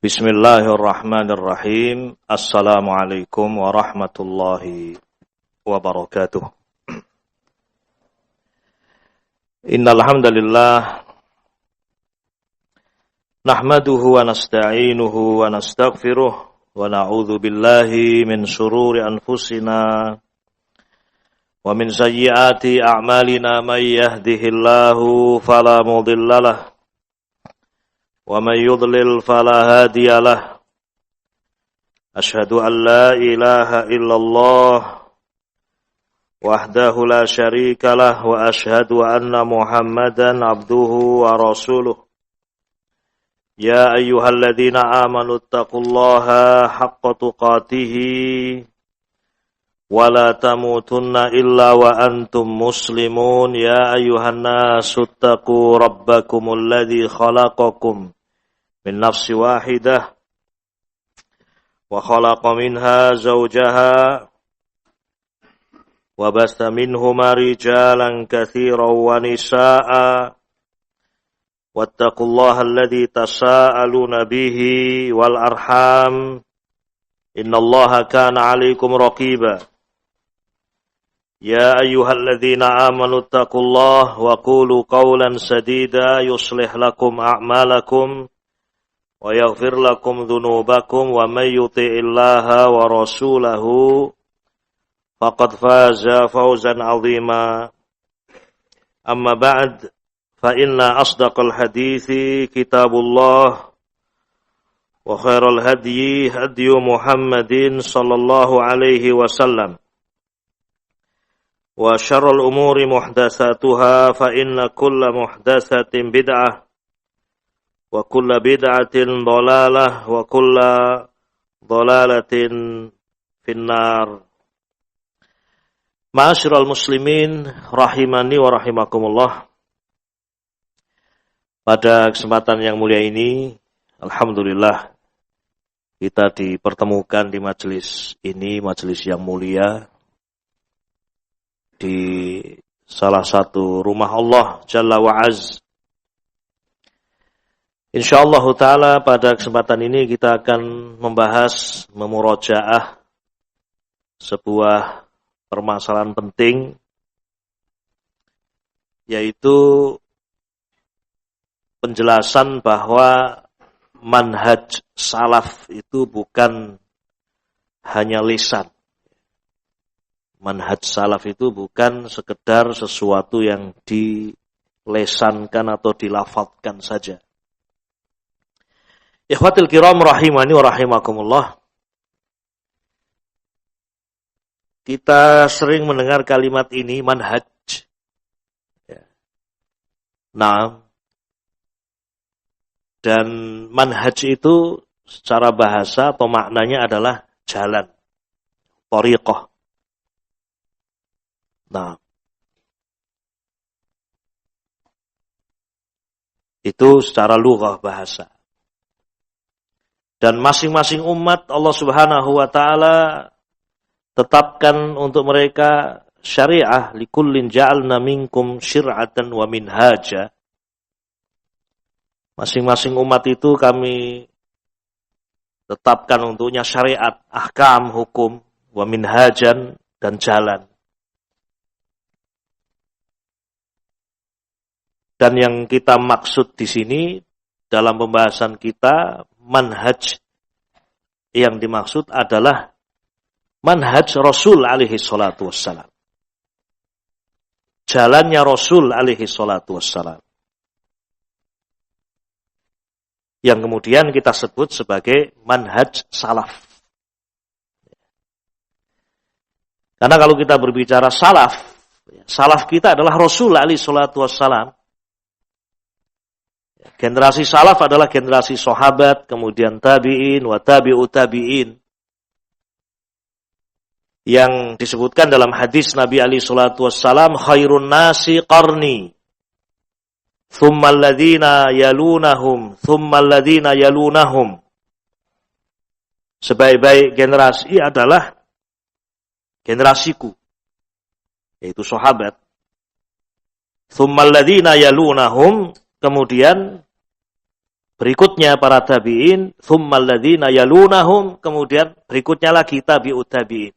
Bismillahirrahmanirrahim. Assalamualaikum warahmatullahi wabarakatuh. Innal hamdalillah nahmaduhu wa nasta'inuhu wa nastaghfiruh wa na'udzu billahi min shururi anfusina wa min sayyiati a'malina may yahdihillahu fala mudhillalah wa may yudlil fala hadiyalah. Asyhadu an la ilaha illallah wahdahu la syarikalah wa asyhadu anna Muhammadan abduhu wa rasuluh. Ya ayyuhalladzina amanu taqullaha haqqa tuqatih wa la tamutunna illa wa antum muslimun. Ya ayyuhan nasu taqu rabbakumul ladzi khalaqakum min nafsin wahidah wa khalaqa minha zawjaha wa basta minhuma rijalan katsiran wa nisaa'a wattaqullaha alladzi tasaaluna bihi wal arham innallaha kana 'alaikum raqiba. Ya ayyuhalladzina amanu taqullaha wa qulu qawlan sadida yuslih lakum a'malakum wa yaghfir lakum dhunubakum wa may yuti'illaha wa rasulahu faqad faza fawzan 'azima. Amma ba'd, fa inna asdaqal hadithi kitabullah wa khairal hadyi hadyu Muhammadin sallallahu alaihi wasallam wa syarrul umuri muhdatsatuha fa inna kulla muhdatsatin bid'ah wa kulla bid'atin dhalalah wa kulla dhalalatin finnar. Ma'asyiral muslimin rahimani wa rahimakumullah. Pada kesempatan yang mulia ini, alhamdulillah kita dipertemukan di majelis ini, majelis yang mulia, di salah satu rumah Allah Jalla wa'az. InsyaAllah ta'ala pada kesempatan ini kita akan membahas, memurajaah sebuah permasalahan penting, yaitu penjelasan bahwa manhaj salaf itu bukan hanya lisan. Manhaj salaf itu bukan sekedar sesuatu yang dilesankan atau dilafadzkan saja. Ikhwatul kiram rahimani wa rahimakumullah. Kita sering mendengar kalimat ini, manhaj. Nah, dan manhaj itu secara bahasa atau maknanya adalah jalan, thariqah. Nah, itu secara lughah bahasa. Dan masing-masing umat Allah Subhanahu wa taala tetapkan untuk mereka syariah, likullin ja'alna minkum syir'atan wa minhaja. Masing-masing umat itu kami tetapkan untuknya syariat, ahkam, hukum, wa minhajan, dan jalan. Dan yang kita maksud di sini dalam pembahasan kita, manhaj yang dimaksud adalah manhaj Rasul alaihi salatu wassalam. Jalannya Rasul alaihi salatu wassalam. Yang kemudian kita sebut sebagai manhaj salaf. Karena kalau kita berbicara salaf, salaf kita adalah Rasul alaihi salatu wassalam. Generasi salaf adalah generasi sahabat, kemudian tabi'in, wa tabi'ut tabi'in. Yang disebutkan dalam hadis Nabi alaihi salatu wassalam, khairun nasi qarni, thumma alladhina yalunahum, thumma alladhina yalunahum. Sebaik-baik generasi adalah generasiku, yaitu sahabat. Thumma alladhina yalunahum, kemudian berikutnya para tabi'in, tsummal ladzina yalunahum, kemudian berikutnya lagi tabi'ut tabi'in.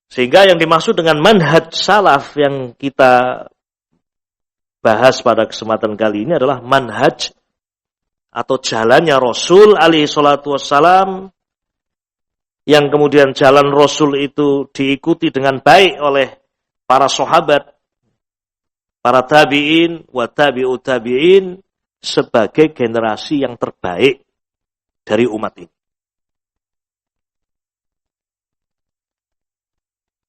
Sehingga yang dimaksud dengan manhaj salaf yang kita bahas pada kesempatan kali ini adalah manhaj atau jalannya Rasul alaihi salatu wassalam, yang kemudian jalan Rasul itu diikuti dengan baik oleh para sahabat, para tabi'in, wa tabi'ut tabi'in, sebagai generasi yang terbaik dari umat ini.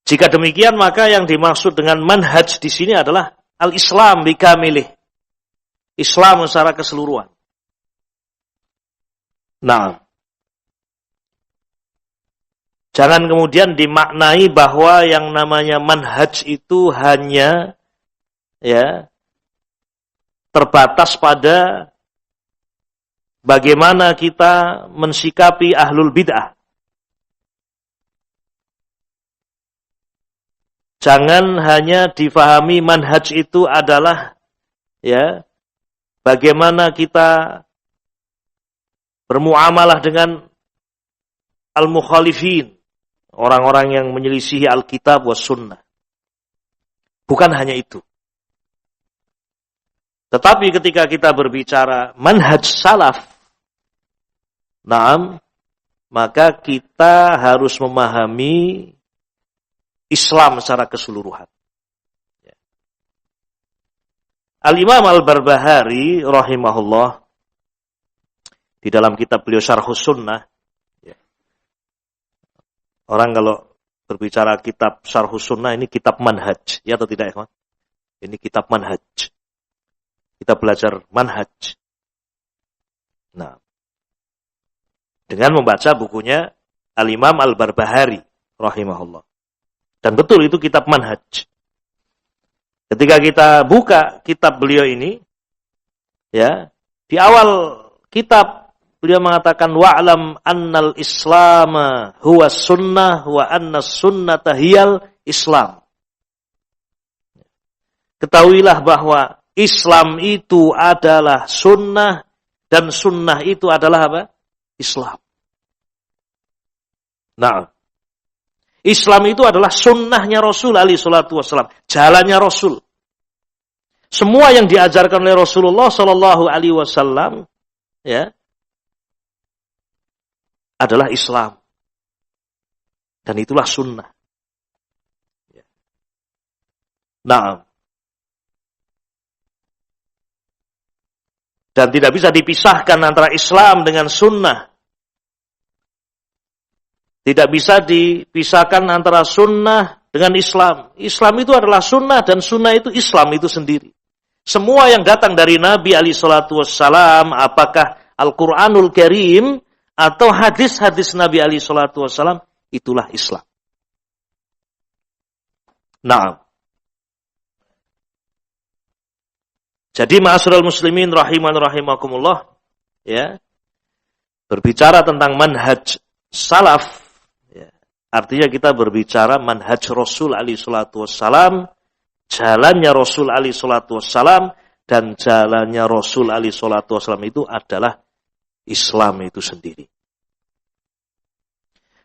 Jika demikian, maka yang dimaksud dengan manhaj di sini adalah al-Islam bikamilih. Islam secara keseluruhan. Nah, jangan kemudian dimaknai bahwa yang namanya manhaj itu hanya terbatas pada bagaimana kita mensikapi ahlul bid'ah. Jangan hanya difahami manhaj itu adalah bagaimana kita bermuamalah dengan al-mukhalifin, orang-orang yang menyelisihi Alkitab was sunnah. Bukan hanya itu. Tetapi ketika kita berbicara manhaj salaf, maka kita harus memahami Islam secara keseluruhan. Al-Imam Al-Barbahari rahimahullah di dalam kitab beliau Syarhus Sunnah, orang kalau berbicara kitab Syarhus Sunnah, ini kitab manhaj, ya atau tidak, ikhwan? Ini kitab manhaj. Kita belajar manhaj. Nah, dengan membaca bukunya Al-Imam Al-Barbahari rahimahullah. Dan betul itu kitab manhaj. Ketika kita buka kitab beliau ini, di awal kitab beliau mengatakan wa'lam annal islama huwa sunnah wa anna sunnata hiyal islam. Ketahuilah bahwa Islam itu adalah sunnah dan sunnah itu adalah apa? Islam. Nah, Islam itu adalah sunnahnya Rasul alaihi salatu wassalam, jalannya Rasul. Semua yang diajarkan oleh Rasulullah sallallahu alaihi wasallam adalah Islam. Dan itulah sunnah. Nah, dan tidak bisa dipisahkan antara Islam dengan sunnah. Tidak bisa dipisahkan antara sunnah dengan Islam. Islam itu adalah sunnah dan sunnah itu Islam itu sendiri. Semua yang datang dari Nabi alaihi salatu wassalam, apakah Al-Quranul Karim atau hadis-hadis Nabi alaihi salatu wassalam, itulah Islam. Nah, jadi ma'asyiral muslimin rahiman rahimakumullah, berbicara tentang manhaj salaf, artinya kita berbicara manhaj Rasul alaihi salatu wassalam, jalannya Rasul alaihi salatu wassalam, dan jalannya Rasul alaihi salatu wassalam itu adalah Islam itu sendiri.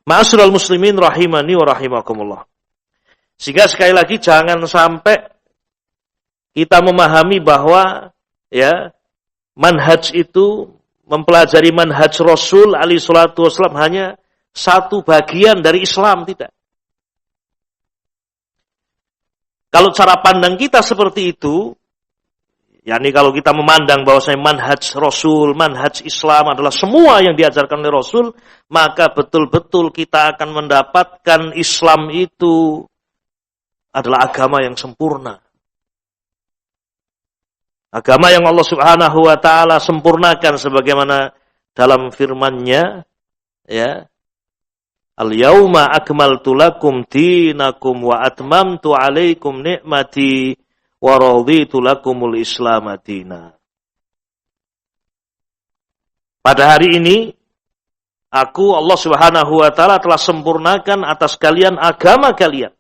Ma'asyiral muslimin rahimani wa rahimakumullah. Sehingga sekali lagi jangan sampai kita memahami bahwa manhaj itu, mempelajari manhaj Rasul alaihi salatu wassalam hanya satu bagian dari Islam, tidak. Kalau cara pandang kita seperti itu, yakni kalau kita memandang bahwasanya manhaj Rasul, manhaj Islam adalah semua yang diajarkan oleh Rasul, maka betul-betul kita akan mendapatkan Islam itu adalah agama yang sempurna. Agama yang Allah Subhanahu wa taala sempurnakan sebagaimana dalam firman-Nya, Al-yauma akmaltu lakum dinakum wa atmamtu alaikum ni'mati wa raditu lakumul Islam dina. Pada hari ini aku, Allah Subhanahu wa taala, telah sempurnakan atas kalian agama kalian.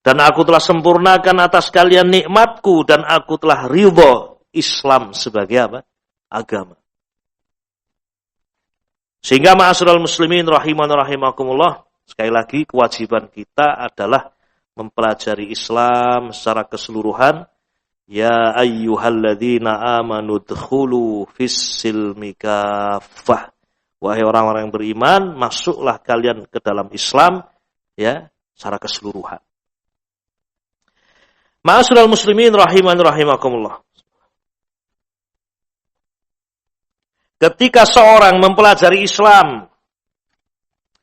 Dan aku telah sempurnakan atas kalian nikmatku dan aku telah ridho Islam sebagai apa? Agama. Sehingga ma'asyiral muslimin rahiman rahimakumullah, sekali lagi kewajiban kita adalah mempelajari Islam secara keseluruhan. Ya ayyuhalladzina amanu dkhulu fis-silmi kaffah. Wahai orang-orang yang beriman, masuklah kalian ke dalam Islam ya, secara keseluruhan. Ma'asyiral muslimin rahiman rahimakumullah. Ketika seorang mempelajari Islam,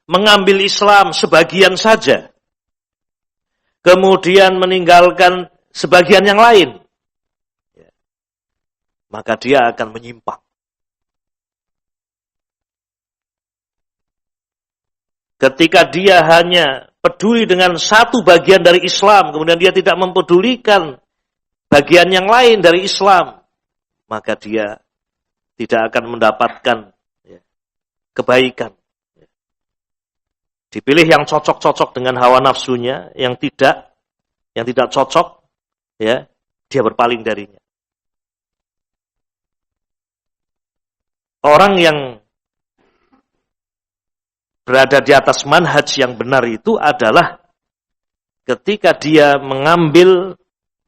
mengambil Islam sebagian saja, kemudian meninggalkan sebagian yang lain, maka dia akan menyimpang. Ketika dia hanya peduli dengan satu bagian dari Islam, kemudian dia tidak mempedulikan bagian yang lain dari Islam, maka dia tidak akan mendapatkan kebaikan. Dipilih yang cocok-cocok dengan hawa nafsunya, yang tidak cocok, ya, dia berpaling darinya. Orang yang berada di atas manhaj yang benar itu adalah ketika dia mengambil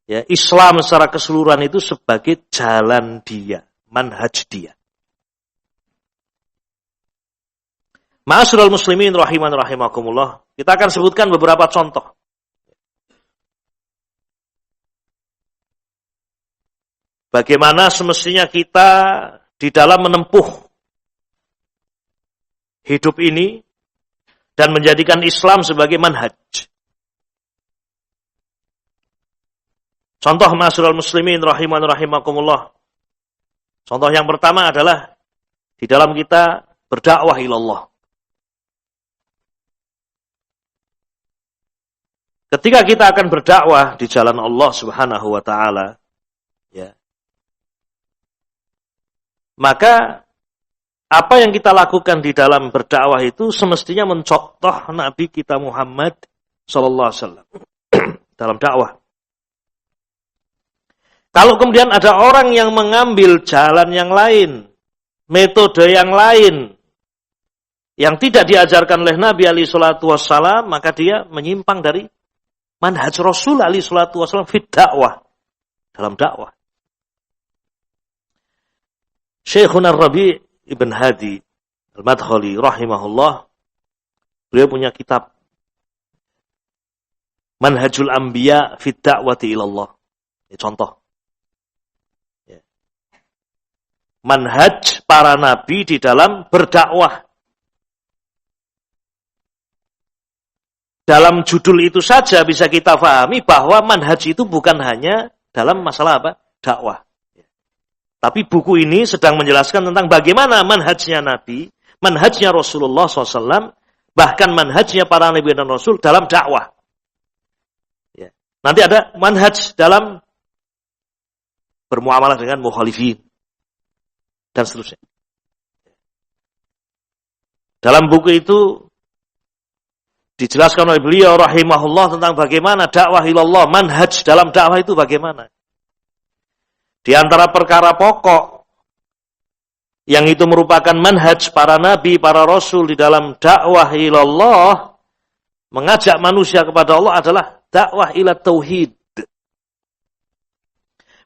ya, Islam secara keseluruhan itu sebagai jalan dia, manhaj dia. Ma'asyiral muslimin rahiman rahimakumullah, kita akan sebutkan beberapa contoh. Bagaimana semestinya kita di dalam menempuh hidup ini dan menjadikan Islam sebagai manhaj. Contoh ma'asyiral muslimin rahiman rahimakumullah. Contoh yang pertama adalah di dalam kita berdakwah ilallah. Ketika kita akan berdakwah di jalan Allah Subhanahu wa taala, ya. Maka apa yang kita lakukan di dalam berdakwah itu semestinya mencontoh Nabi kita Muhammad sallallahu alaihi wasallam dalam dakwah. Kalau kemudian ada orang yang mengambil jalan yang lain, metode yang lain yang tidak diajarkan oleh Nabi alaihi salatu wassalam, maka dia menyimpang dari manhaj Rasul alaihi salatu wassalam fi dakwah, dalam dakwah. Syekhuna Rabi' Ibn Hadi Al-Madkhali rahimahullah, beliau punya kitab Manhajul Anbiya fi Da'wati ilallah. Ini contoh. Ya. Manhaj para nabi di dalam berdakwah. Dalam judul itu saja bisa kita pahami bahwa manhaj itu bukan hanya dalam masalah apa? Dakwah. Tapi buku ini sedang menjelaskan tentang bagaimana manhajnya Nabi, manhajnya Rasulullah SAW, bahkan manhajnya para Nabi dan Rasul dalam dakwah. Ya. Nanti ada manhaj dalam bermuamalah dengan mukhalifin dan seterusnya. Dalam buku itu dijelaskan oleh beliau rahimahullah tentang bagaimana dakwah ilallah, manhaj dalam dakwah itu bagaimana. Di antara perkara pokok yang itu merupakan manhaj para nabi, para rasul di dalam dakwah ilallah, mengajak manusia kepada Allah adalah dakwah ila tauhid.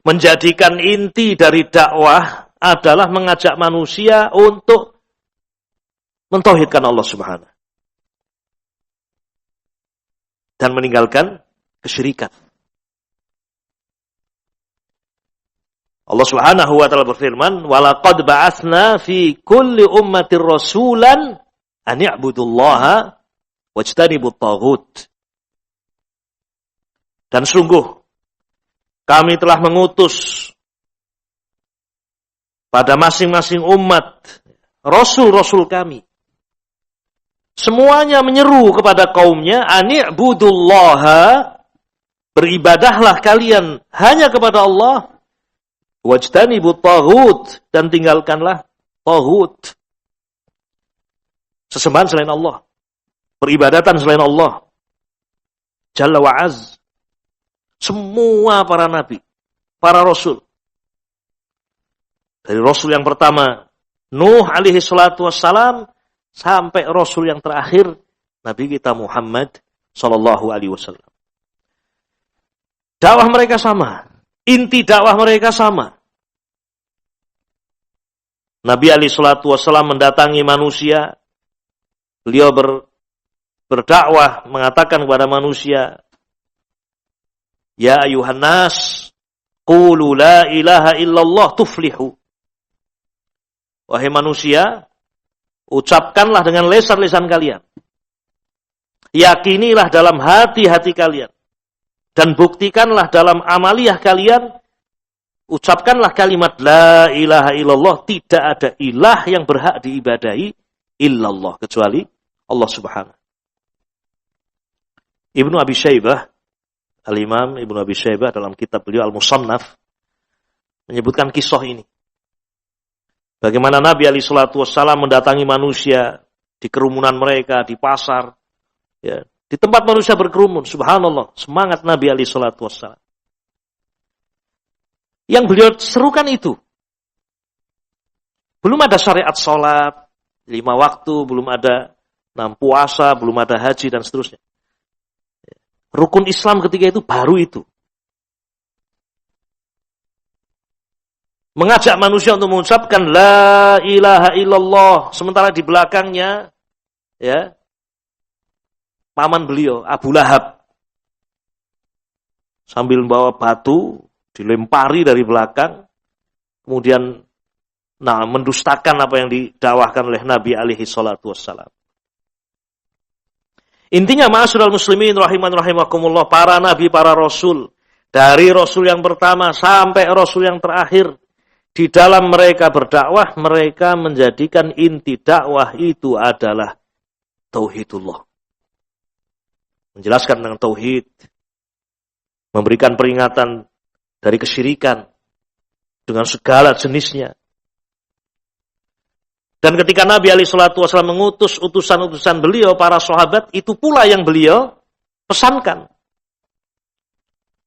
Menjadikan inti dari dakwah adalah mengajak manusia untuk mentauhidkan Allah Subhanahu dan meninggalkan kesyirikan. Allah Subhanahu wa taala berfirman, "Walaqad ba'atsna fi kulli ummatir rasulan an i'budullaha wajtanibut taghut." Dan sungguh kami telah mengutus pada masing-masing umat rasul-rasul kami. Semuanya menyeru kepada kaumnya, an i'budullaha, beribadahlah kalian hanya kepada Allah. Wajtanibut taghut, dan tinggalkanlah taghut. Sesembahan selain Allah, peribadatan selain Allah Jalla wa Az. Semua para nabi, para rasul. Dari rasul yang pertama, Nuh alaihi salatu wassalam, sampai rasul yang terakhir, Nabi kita Muhammad sallallahu alaihi wasallam. Dakwah mereka sama. Inti dakwah mereka sama. Nabi alaihi salatu wassalam mendatangi manusia. Beliau berdakwah, mengatakan kepada manusia, Ya ayuhan nas, qulu la ilaha illallah tuflihu. Wahai manusia, ucapkanlah dengan lisan-lisan kalian. Yakinilah dalam hati-hati kalian. Dan buktikanlah dalam amaliyah kalian. Ucapkanlah kalimat la ilaha illallah. Tidak ada ilah yang berhak diibadahi illallah. Kecuali Allah subhanahu. Ibnu Abi Syaibah, Al-Imam Ibnu Abi Syaibah dalam kitab beliau Al-Musannaf menyebutkan kisah ini. Bagaimana Nabi alaihi salatu wassalam mendatangi manusia di kerumunan mereka, di pasar, ya, di tempat manusia berkerumun. Subhanallah, semangat Nabi alaihi salatu wassalam. Yang beliau serukan itu. Belum ada syariat sholat, 5 waktu, belum ada puasa, belum ada haji, dan seterusnya. Rukun Islam ketika itu baru itu. Mengajak manusia untuk mengucapkan la ilaha illallah. Sementara di belakangnya, ya, paman beliau, Abu Lahab. Sambil membawa batu, dilempari dari belakang. Kemudian, mendustakan apa yang didakwahkan oleh Nabi alaihi salatu wassalam. Intinya ma'asyiral muslimin rahimakumullah, para nabi, para rasul, dari rasul yang pertama sampai rasul yang terakhir, di dalam mereka berdakwah, mereka menjadikan inti dakwah itu adalah tauhidullah. Menjelaskan tentang tauhid, memberikan peringatan dari kesyirikan dengan segala jenisnya. Dan ketika Nabi alaihi salatu wasallam mengutus utusan-utusan beliau, para sahabat, itu pula yang beliau pesankan.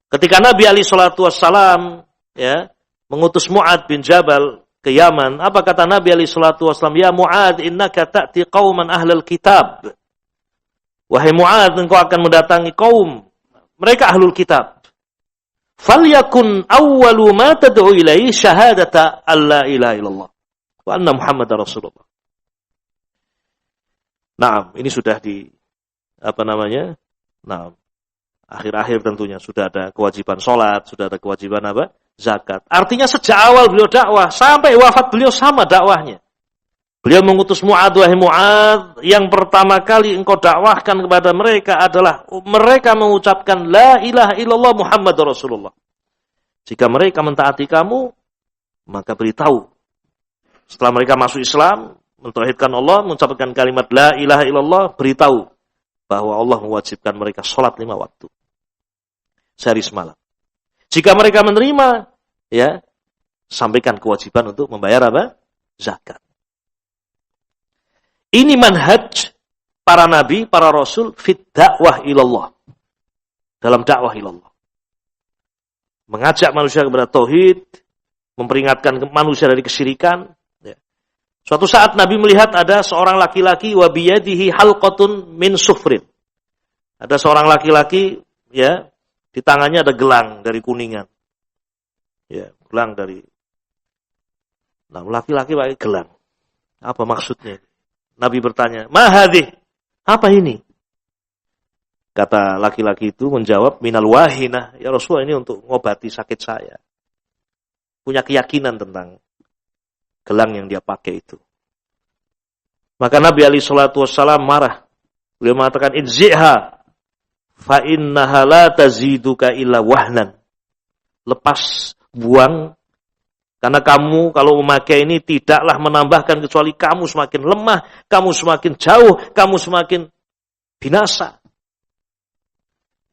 Ketika Nabi alaihi salatu wasallam, ya, mengutus Mu'ad bin Jabal ke Yaman, apa kata Nabi alaihi salatu wasallam? Ya Mu'ad, innaka ta'ti qauman ahlal kitab. Wahai Mu'ad, engkau akan mendatangi kaum, mereka ahlul kitab. Falyakun awwalu ma tad'u ilaihi syahadata alla ilaha illallah wa anna Muhammadar Rasulullah. Nah, ini sudah di akhir-akhir tentunya sudah ada kewajiban sholat, sudah ada kewajiban zakat. Artinya sejak awal beliau dakwah sampai wafat beliau sama dakwahnya. Beliau mengutus Mu'ad, wahai Mu'ad, yang pertama kali engkau dakwahkan kepada mereka adalah mereka mengucapkan la ilaha illallah Muhammadur Rasulullah. Jika mereka mentaati kamu, maka beritahu. Setelah mereka masuk Islam, mentauhidkan Allah, mengucapkan kalimat la ilaha illallah, beritahu bahwa Allah mewajibkan mereka sholat 5 waktu. Sehari semalam. Jika mereka menerima, ya, sampaikan kewajiban untuk membayar zakat. Ini manhaj para nabi, para rasul fit dakwah ilallah. Dalam dakwah ilallah. Mengajak manusia kepada tauhid, memperingatkan manusia dari kesyirikan. Ya. Suatu saat Nabi melihat ada seorang laki-laki wa biyadihi halqatun min sufrin. Ada seorang laki-laki, ya, di tangannya ada gelang dari kuningan. Ya, gelang dari. Nah, laki-laki pakai gelang. Apa maksudnya? Nabi bertanya, "Ma hadhi?" Apa ini? Kata laki-laki itu menjawab, "Minal wahinah." Ya Rasulullah, ini untuk mengobati sakit saya. Punya keyakinan tentang gelang yang dia pakai itu. Maka Nabi alaihi salatu wassalam marah. Beliau mengatakan, "Inzi'ha fa innaha la taziduka illa wahnan." Lepas, buang, karena kamu kalau memakai ini tidaklah menambahkan kecuali kamu semakin lemah, kamu semakin jauh, kamu semakin binasa.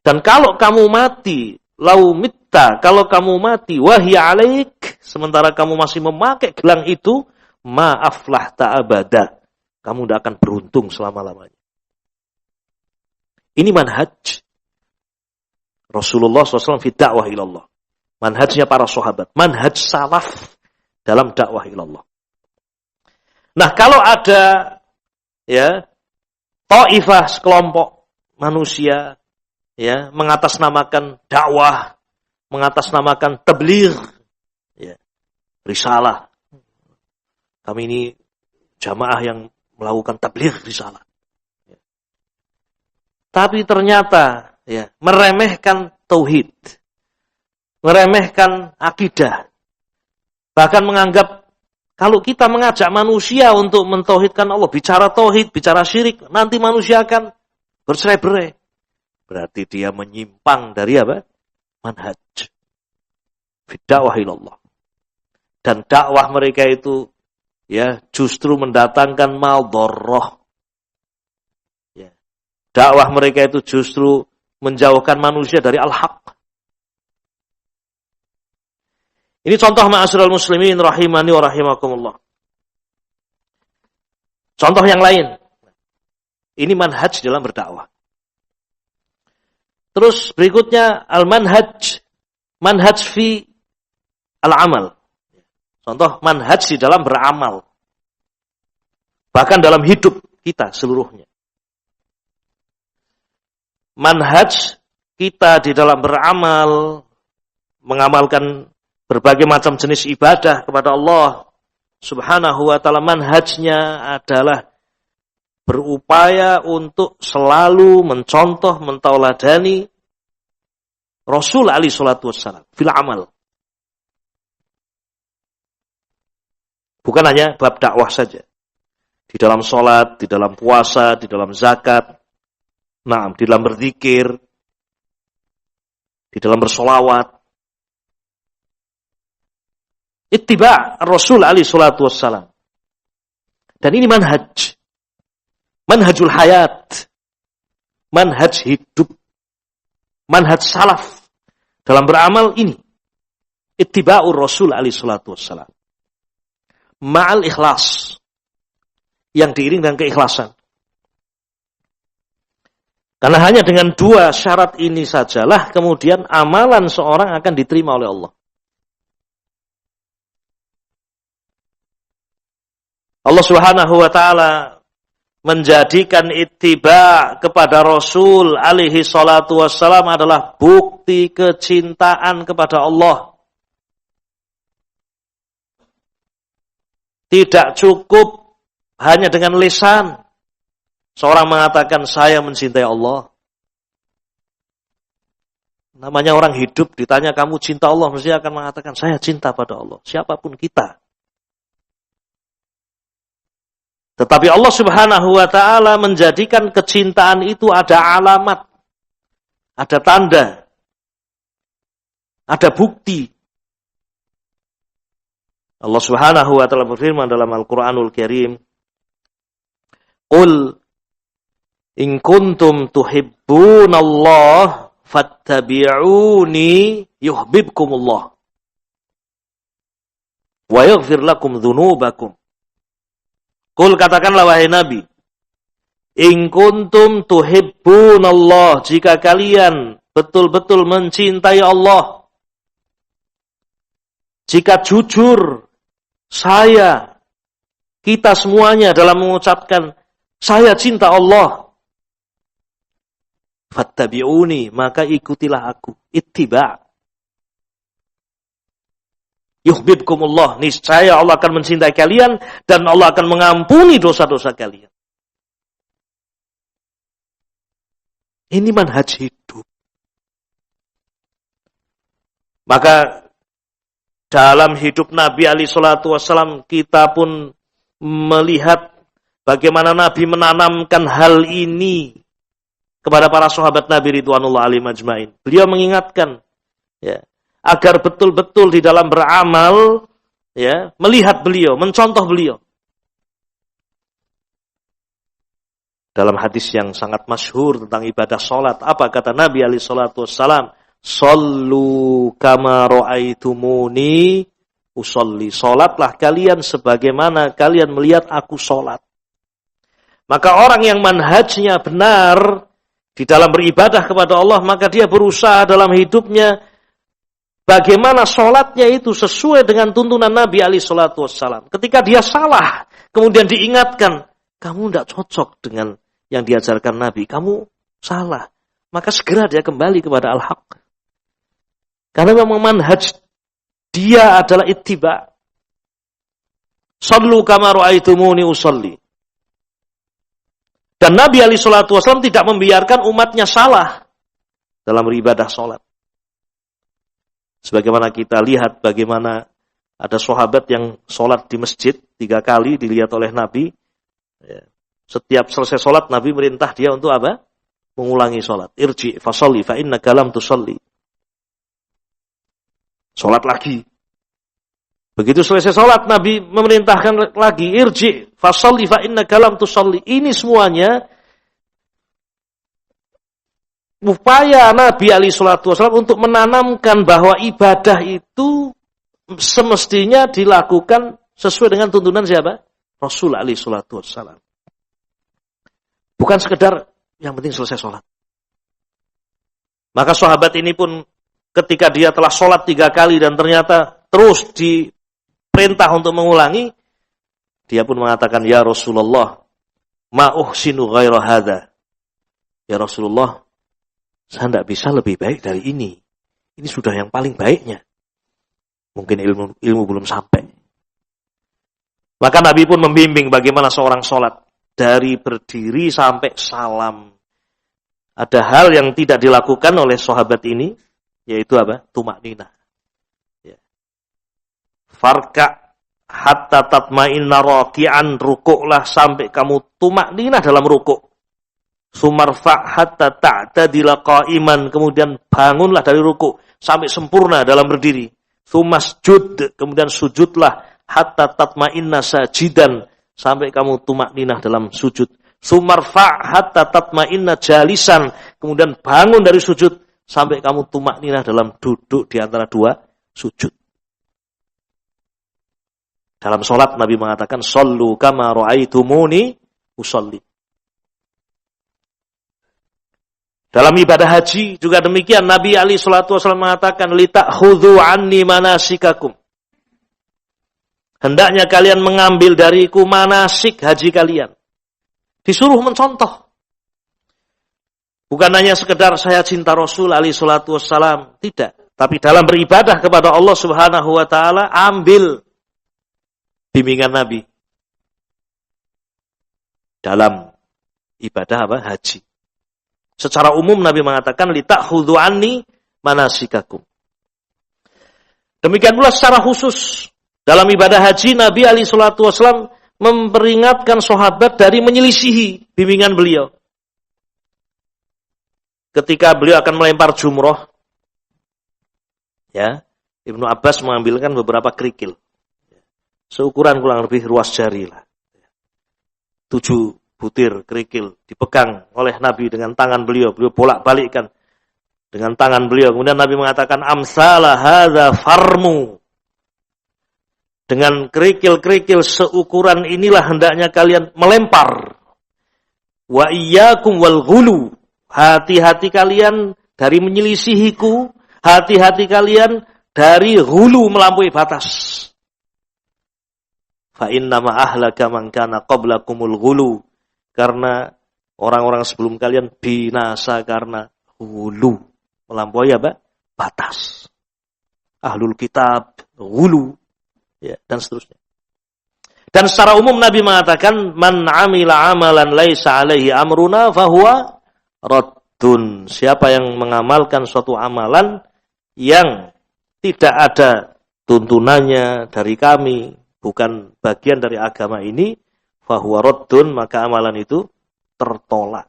Dan kalau kamu mati, lau mitta, kalau kamu mati, wahya alaik, sementara kamu masih memakai gelang itu, ma'aflah ta'abada. Kamu tidak akan beruntung selama-lamanya. Ini manhaj Rasulullah SAW fi dakwah ilallah. Manhajnya para sahabat. Manhaj salaf dalam dakwah ilallah. Nah, kalau ada ya ta'ifah sekelompok manusia ya mengatasnamakan dakwah, mengatasnamakan tabligh, ya, risalah. Kami ini jamaah yang melakukan tabligh risalah. Ya. Tapi ternyata ya meremehkan tauhid, meremehkan akidah, bahkan menganggap kalau kita mengajak manusia untuk mentauhidkan Allah, bicara tauhid, bicara syirik, nanti manusia akan bercerai-berai. Berarti dia menyimpang dari apa? Manhaj. Dakwah ilallah. Dan dakwah mereka itu ya justru mendatangkan madharrah. Ya. Dakwah mereka itu justru menjauhkan manusia dari al-haq. Ini contoh ma'asyiral muslimin rahimani wa rahimakumullah. Contoh yang lain. Ini manhaj dalam berdakwah. Terus berikutnya al-manhaj. Manhaj fi al-amal. Contoh manhaj di dalam beramal. Bahkan dalam hidup kita seluruhnya. Manhaj kita di dalam beramal, mengamalkan berbagai macam jenis ibadah kepada Allah Subhanahu wa ta'ala, manhajnya adalah berupaya untuk selalu mencontoh, mentauladani Rasul alaihi salatu wassalam fil amal. Bukan hanya bab dakwah saja. Di dalam sholat, di dalam puasa, di dalam zakat, di dalam berzikir, di dalam bersolawat. Ittiba' Rasul alaihi salatu wassalam. Dan ini manhaj. Manhajul hayat. Manhaj hidup. Manhaj salaf. Dalam beramal ini. Ittiba'ur Rasul alaihi salatu wassalam. Ma'al ikhlas. Yang diiring dengan keikhlasan. Karena hanya dengan dua syarat ini sajalah kemudian amalan seorang akan diterima oleh Allah. Allah Subhanahu wa ta'ala menjadikan ittiba kepada Rasul alaihi salatu wassalam adalah bukti kecintaan kepada Allah. Tidak cukup hanya dengan lisan. Seorang mengatakan saya mencintai Allah. Namanya orang hidup ditanya kamu cinta Allah, mesti akan mengatakan saya cinta pada Allah. Siapapun kita. Tetapi Allah Subhanahu wa ta'ala menjadikan kecintaan itu ada alamat, ada tanda, ada bukti. Allah Subhanahu wa ta'ala berfirman dalam Al-Qur'anul Karim, "Qul in kuntum tuhibbunallah fattabi'uni yuhibbukumullah wa yaghfir lakum dzunubakum." Qul, katakanlah wahai Nabi, in kuntum tuhibbunallah, jika kalian betul-betul mencintai Allah, jika jujur kita semuanya dalam mengucapkan saya cinta Allah, fattabi'uni, maka ikutilah aku, ittiba'. Yuhibbukumullah, niscaya Allah akan mencintai kalian dan Allah akan mengampuni dosa-dosa kalian. Ini manhaj hidup. Maka dalam hidup Nabi alaihi salatu wassalam kita pun melihat bagaimana Nabi menanamkan hal ini kepada para sahabat Nabi ridwanullah alaihim ajmain. Beliau mengingatkan ya, agar betul-betul di dalam beramal, ya, melihat beliau, mencontoh beliau. Dalam hadis yang sangat masyhur tentang ibadah salat, apa kata Nabi alaihi salatu wassalam? Sallu kama ra'aitumuni usolli. Salatlah kalian sebagaimana kalian melihat aku salat. Maka orang yang manhajnya benar, di dalam beribadah kepada Allah, maka dia berusaha dalam hidupnya bagaimana sholatnya itu sesuai dengan tuntunan Nabi alaihi salatu wassalam. Ketika dia salah, kemudian diingatkan, kamu tidak cocok dengan yang diajarkan Nabi, kamu salah. Maka segera dia kembali kepada al-haq. Karena memang manhaj dia adalah ittiba. Sallu kama ra'aitumuni usalli. Dan Nabi alaihi salatu wasallam tidak membiarkan umatnya salah dalam beribadah sholat. Sebagaimana kita lihat bagaimana ada sahabat yang sholat di masjid 3 kali dilihat oleh Nabi. Setiap selesai sholat Nabi merintah dia untuk apa? Mengulangi sholat. Irji fasalli fa innaka lam tusalli. Sholat lagi. Begitu selesai sholat, Nabi memerintahkan lagi, irji, fasalli fa innaka lam tusalli. Ini semuanya upaya Nabi alaihi salatu wasallam untuk menanamkan bahwa ibadah itu semestinya dilakukan sesuai dengan tuntunan siapa? Rasul alaihi salatu wasallam. Bukan sekedar yang penting selesai sholat. Maka sahabat ini pun ketika dia telah sholat 3 kali dan ternyata terus diperintah untuk mengulangi, dia pun mengatakan, ya Rasulullah, ma uhsinu ghaira hadza. Ya Rasulullah, saya tidak bisa lebih baik dari ini. Ini sudah yang paling baiknya. Mungkin ilmu belum sampai. Maka Nabi pun membimbing bagaimana seorang sholat. Dari berdiri sampai salam. Ada hal yang tidak dilakukan oleh sahabat ini, yaitu apa? Tumakninah. Ya. Farka hatta tatma'inna raki'an, rukuklah sampai kamu tumakninah dalam rukuk. Sumarfa hatta ta'tadila qa'iman, kemudian bangunlah dari rukuk sampai sempurna dalam berdiri. Sumasjud, kemudian sujudlah hatta tatma'inna sajidan, sampai kamu tumakninah dalam sujud. Sumarfa hatta tatma'inna jalisan, kemudian bangun dari sujud sampai kamu tumakninah dalam duduk di antara 2 sujud. Dalam sholat Nabi mengatakan, sallu kama ra'aitumuni usalli. Dalam ibadah haji juga demikian. Nabi alaihi salatu wasallam mengatakan, litakhudhu anni manasikakum. Hendaknya kalian mengambil dariku manasik haji kalian. Disuruh mencontoh. Bukan hanya sekedar saya cinta Rasul alaihi salatu wassalam. Tidak. Tapi dalam beribadah kepada Allah subhanahu wa ta'ala, ambil bimbingan Nabi. Dalam ibadah apa? Haji. Secara umum Nabi mengatakan, litakhudhu anni manasikakum. Demikian pula secara khusus. Dalam ibadah haji, Nabi alaihi salatu wasallam memperingatkan sahabat dari menyelisihi bimbingan beliau. Ketika beliau akan melempar jumroh, ya, Ibnu Abbas mengambilkan beberapa kerikil. Seukuran kurang lebih ruas jari lah. 7 butir kerikil dipegang oleh Nabi dengan tangan beliau. Beliau bolak-balikkan dengan tangan beliau. Kemudian Nabi mengatakan, amsala hadza farmu. Dengan kerikil-kerikil seukuran inilah hendaknya kalian melempar. Wa iyyakum wal ghulu. Hati-hati kalian dari menyelisihiku. Hati-hati kalian dari ghulu, melampaui batas. Fa innama ahlaka man kana qablakumul ghulu. Karena orang-orang sebelum kalian binasa karena ghulu. Melampaui apa? Batas. Ahlul kitab, ghulu. Ya, dan seterusnya. Dan secara umum Nabi mengatakan, man amila amalan laisa alaihi amruna fahuwa raddun. Siapa yang mengamalkan suatu amalan yang tidak ada tuntunannya dari kami, bukan bagian dari agama ini, fahuwa raddun, maka amalan itu tertolak.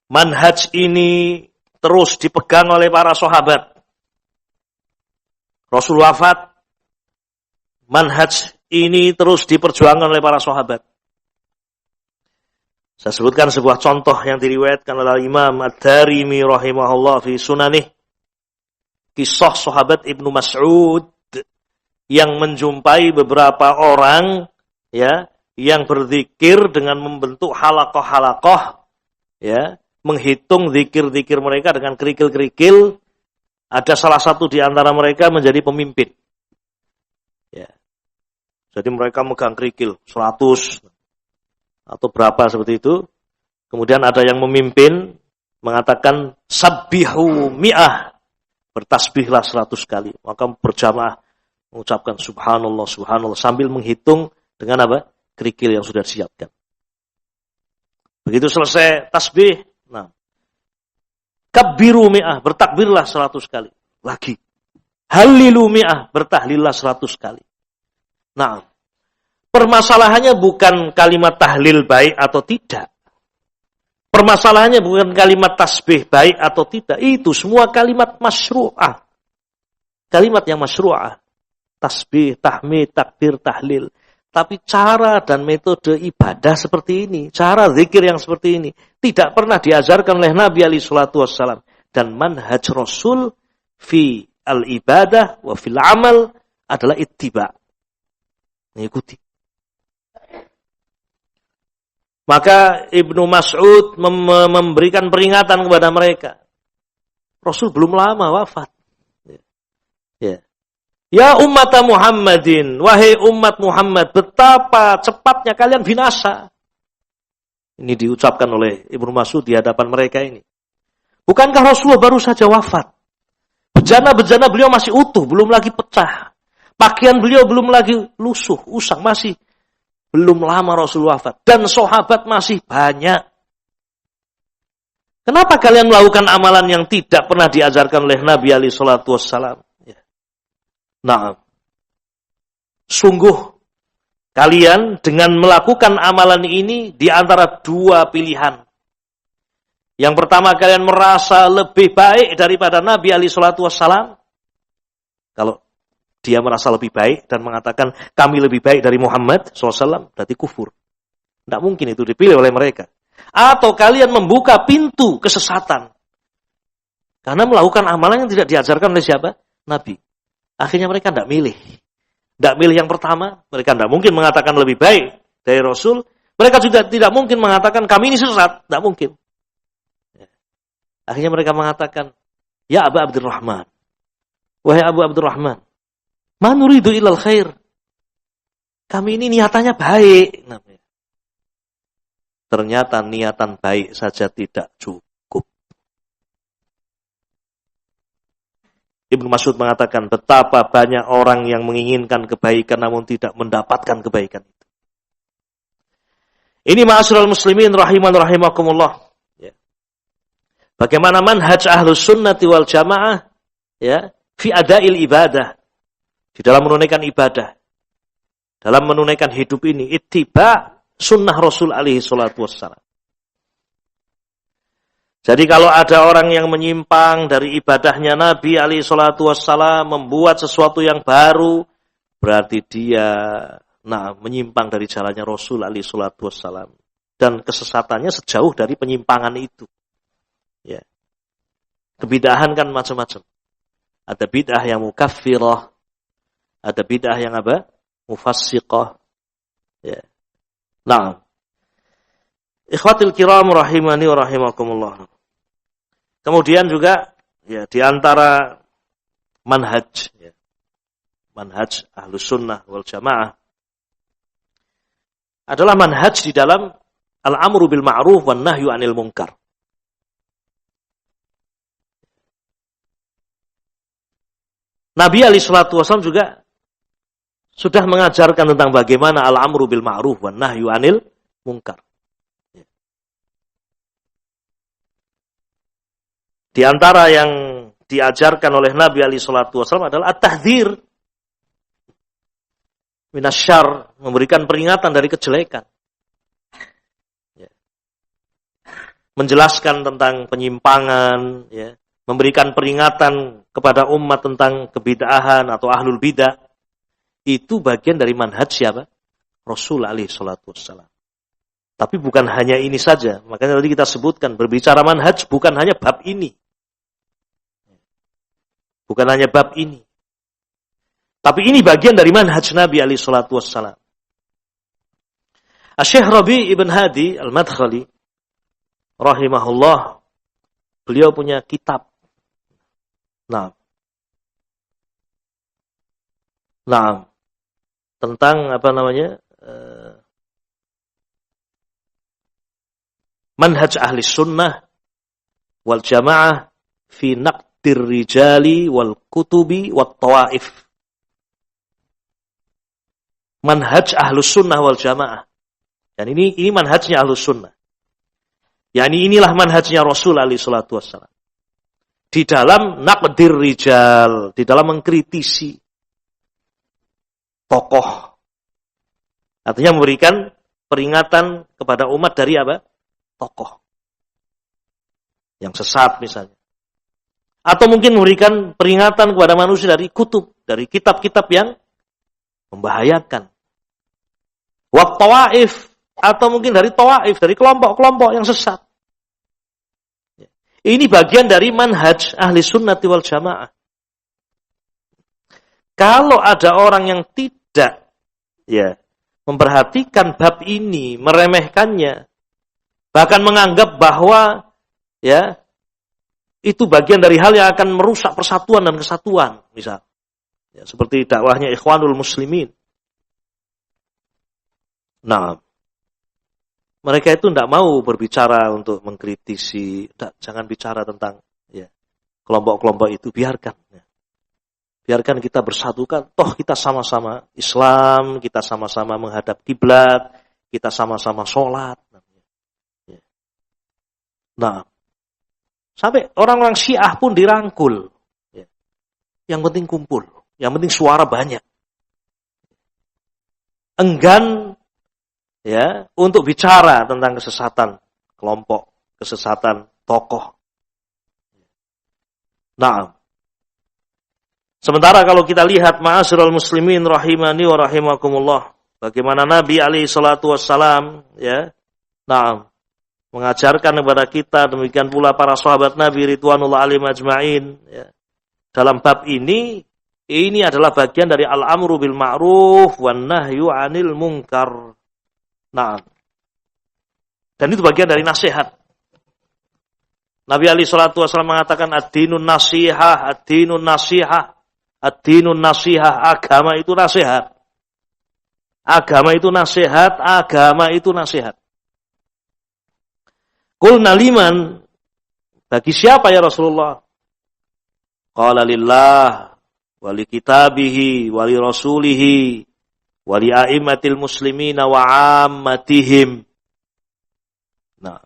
Manhaj ini terus dipegang oleh para sahabat. Rasul wafat, manhaj ini terus diperjuangkan oleh para sahabat. Saya sebutkan sebuah contoh yang diriwayatkan oleh Imam Ad-Darimi rahimahullah fi sunanih. Kisah sahabat Ibnu Mas'ud yang menjumpai beberapa orang ya yang berzikir dengan membentuk halakoh-halakoh, ya, menghitung zikir-zikir mereka dengan kerikil-kerikil. Ada salah satu di antara mereka menjadi pemimpin. Ya. Jadi mereka megang kerikil 100 atau berapa seperti itu. Kemudian ada yang memimpin mengatakan sabbihu mi'ah, bertasbihlah 100 kali. Maka berjamaah mengucapkan subhanallah, subhanallah sambil menghitung dengan apa? Kerikil yang sudah disiapkan. Begitu selesai tasbih, nah, kabbiru mi'ah, bertakbirlah 100 kali. Lagi. Halilu mi'ah, bertahlillah 100 kali. Nah, permasalahannya bukan kalimat tahlil baik atau tidak. Permasalahannya bukan kalimat tasbih baik atau tidak. Itu semua kalimat masyru'ah. Kalimat yang masyru'ah. Tasbih, tahmid, takbir, tahlil. Tapi cara dan metode ibadah seperti ini, cara zikir yang seperti ini, tidak pernah diajarkan oleh Nabi alaihi salatu wassalam. Dan manhaj Rasul fi al-ibadah wa fil amal adalah ittiba. Mengikuti. Maka Ibnu Mas'ud memberikan peringatan kepada mereka. Rasul belum lama wafat. Ya. Ya umat Muhammadin, wahai umat Muhammad, betapa cepatnya kalian binasa. Ini diucapkan oleh Ibnu Mas'ud di hadapan mereka ini. Bukankah Rasulullah baru saja wafat? Bejana-bejana beliau masih utuh, belum lagi pecah. Pakaian beliau belum lagi lusuh, usang, masih belum lama Rasul wafat. Dan sahabat masih banyak. Kenapa kalian melakukan amalan yang tidak pernah diajarkan oleh Nabi alaihi salatu wassalam? Nah, sungguh kalian dengan melakukan amalan ini di antara dua pilihan. Yang pertama, kalian merasa lebih baik daripada Nabi alaihi salatu wassalam. Kalau dia merasa lebih baik dan mengatakan kami lebih baik dari Muhammad SAW, berarti kufur. Tidak mungkin itu dipilih oleh mereka. Atau kalian membuka pintu kesesatan. Karena melakukan amalan yang tidak diajarkan oleh siapa? Nabi. Akhirnya mereka tidak milih. Tidak milih yang pertama. Mereka tidak mungkin mengatakan lebih baik dari Rasul. Mereka juga tidak mungkin mengatakan kami ini sesat. Tidak mungkin. Akhirnya mereka mengatakan, ya Abu Abdurrahman. Wahai Abu Abdurrahman. Ma nuridu ilal khair. Kami ini niatannya baik. Ternyata niatan baik saja tidak cukup. Ibnu Mas'ud mengatakan betapa banyak orang yang menginginkan kebaikan namun tidak mendapatkan kebaikan itu. Ini ma'asyiral muslimin rahiman rahimakumullah. Ya. Bagaimana manhaj ahlus sunnati wal jamaah ya, fi adail ibadah. Di dalam menunaikan ibadah. Dalam menunaikan hidup ini ittiba sunnah Rasul alaihi salatu wassalam. Jadi kalau ada orang yang menyimpang dari ibadahnya Nabi alaihi salatu wassalam, membuat sesuatu yang baru, berarti dia menyimpang dari jalannya Rasul alaihi salatu wassalam. Dan kesesatannya sejauh dari penyimpangan itu. Ya. Kebidahan kan macam-macam. Ada bid'ah yang mukaffirah, ada bid'ah yang apa? Mufassiqah. Ya. Nah, ikhwatil kiram rahimani wa rahimakumullah. Kemudian juga ya di antara manhaj ya, manhaj ahlus sunnah wal jamaah adalah manhaj di dalam al-amru bil ma'ruf wan nahyu 'anil munkar. Nabi alaihi salatu wasallam juga sudah mengajarkan tentang bagaimana al-amru bil ma'ruf wan nahyu 'anil munkar. Di antara yang diajarkan oleh Nabi alaihi salatu wasallam adalah at-tahdzir minasyarr, memberikan peringatan dari kejelekan. Ya. Menjelaskan tentang penyimpangan, ya. Memberikan peringatan kepada umat tentang kebid'ahan atau ahlul bid'ah. Itu bagian dari manhaj siapa? Rasul alaihi salatu wasallam. Tapi bukan hanya ini saja. Makanya tadi kita sebutkan, berbicara manhaj bukan hanya bab ini. Bukan hanya bab ini. Tapi ini bagian dari manhaj Nabi alaihi salatu wassalam. Syekh Rabi' ibn Hadi al-Madkhali rahimahullah, beliau punya kitab. Nah, tentang manhaj ahli sunnah wal jamaah fi naqdir rijali wal kutubi wat tawaif. Manhaj ahli sunnah wal jamaah. Dan ini manhajnya ahli sunnah. Yani inilah manhajnya Rasul alaihi salatu wassalam. Di dalam naqdir rijal, di dalam mengkritisi tokoh. Artinya memberikan peringatan kepada umat dari apa? Tokoh yang sesat misalnya. Atau mungkin memberikan peringatan kepada manusia dari kutub, dari kitab-kitab yang membahayakan. Wa tawaif, atau mungkin dari tawaif, dari kelompok-kelompok yang sesat. Ini bagian dari manhaj ahli sunnati wal jamaah. Kalau ada orang yang tidak memperhatikan bab ini, meremehkannya, bahkan menganggap bahwa itu bagian dari hal yang akan merusak persatuan dan kesatuan, misal. Seperti dakwahnya Ikhwanul Muslimin. Nah, mereka itu tidak mau berbicara untuk mengkritisi, jangan bicara tentang kelompok-kelompok itu, biarkan. Biarkan kita bersatukan, toh kita sama-sama Islam, kita sama-sama menghadap kiblat, kita sama-sama sholat. Nah, sampai orang-orang Syiah pun dirangkul. Yang penting kumpul, yang penting suara banyak. Enggan untuk bicara tentang kesesatan kelompok, kesesatan tokoh. Nah, sementara kalau kita lihat ma'asyiral muslimin rahimani wa rahimakumullah, bagaimana Nabi alaihi salatu wassalam mengajarkan kepada kita, demikian pula para sahabat Nabi ridwanullah alaihim ajma'in, dalam bab ini adalah bagian dari al-amru bil ma'ruf wan nahyu 'anil munkar. Nah, dan itu bagian dari nasihat. Nabi alaihi salatu wasallam mengatakan ad-dinun nasihah, ad-dinun nasihah, ad-dinun nasihah, agama itu nasihat. Agama itu nasihat, agama itu nasihat. Qulna liman, bagi siapa ya Rasulullah? Qala lillah, wa li kitabihi, wa li rasulihi, wali a'immatil muslimina wa 'ammatihim. Nah,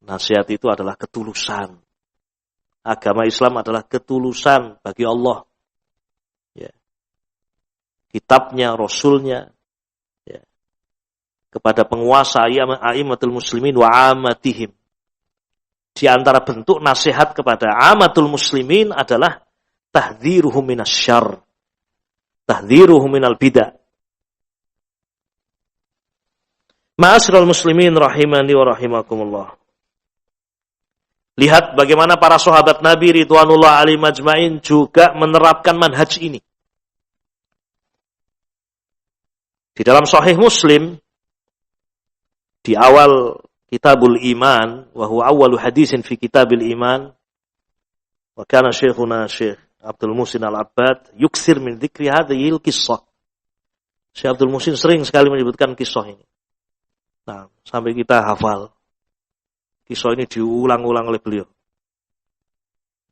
nasihat itu adalah ketulusan. Agama Islam adalah ketulusan bagi Allah. Kitabnya, Rasulnya, kepada penguasa a'immatul muslimin wa 'ammatihim. Di antara bentuk nasihat kepada 'ammatul muslimin adalah tahdhiruhum minasyarr. Tahdhiruhum minal bid'ah. Ma'asyiral muslimin rahimani wa rahimakumullah. Lihat bagaimana para sahabat Nabi ridwanullah alaihim ajmain juga menerapkan manhaj ini. Di dalam Sahih Muslim, di awal Kitabul Iman, wa huwa awwalu hadisin fi Kitabil Iman, wa kana syekhuna Syekh Abdul Muhsin Al-Abbad yuksir min dzikri hadhil qissah. Syekh Abdul Muhsin sering sekali menyebutkan kisah ini. Nah, sampai kita hafal. Kisah ini diulang-ulang oleh beliau.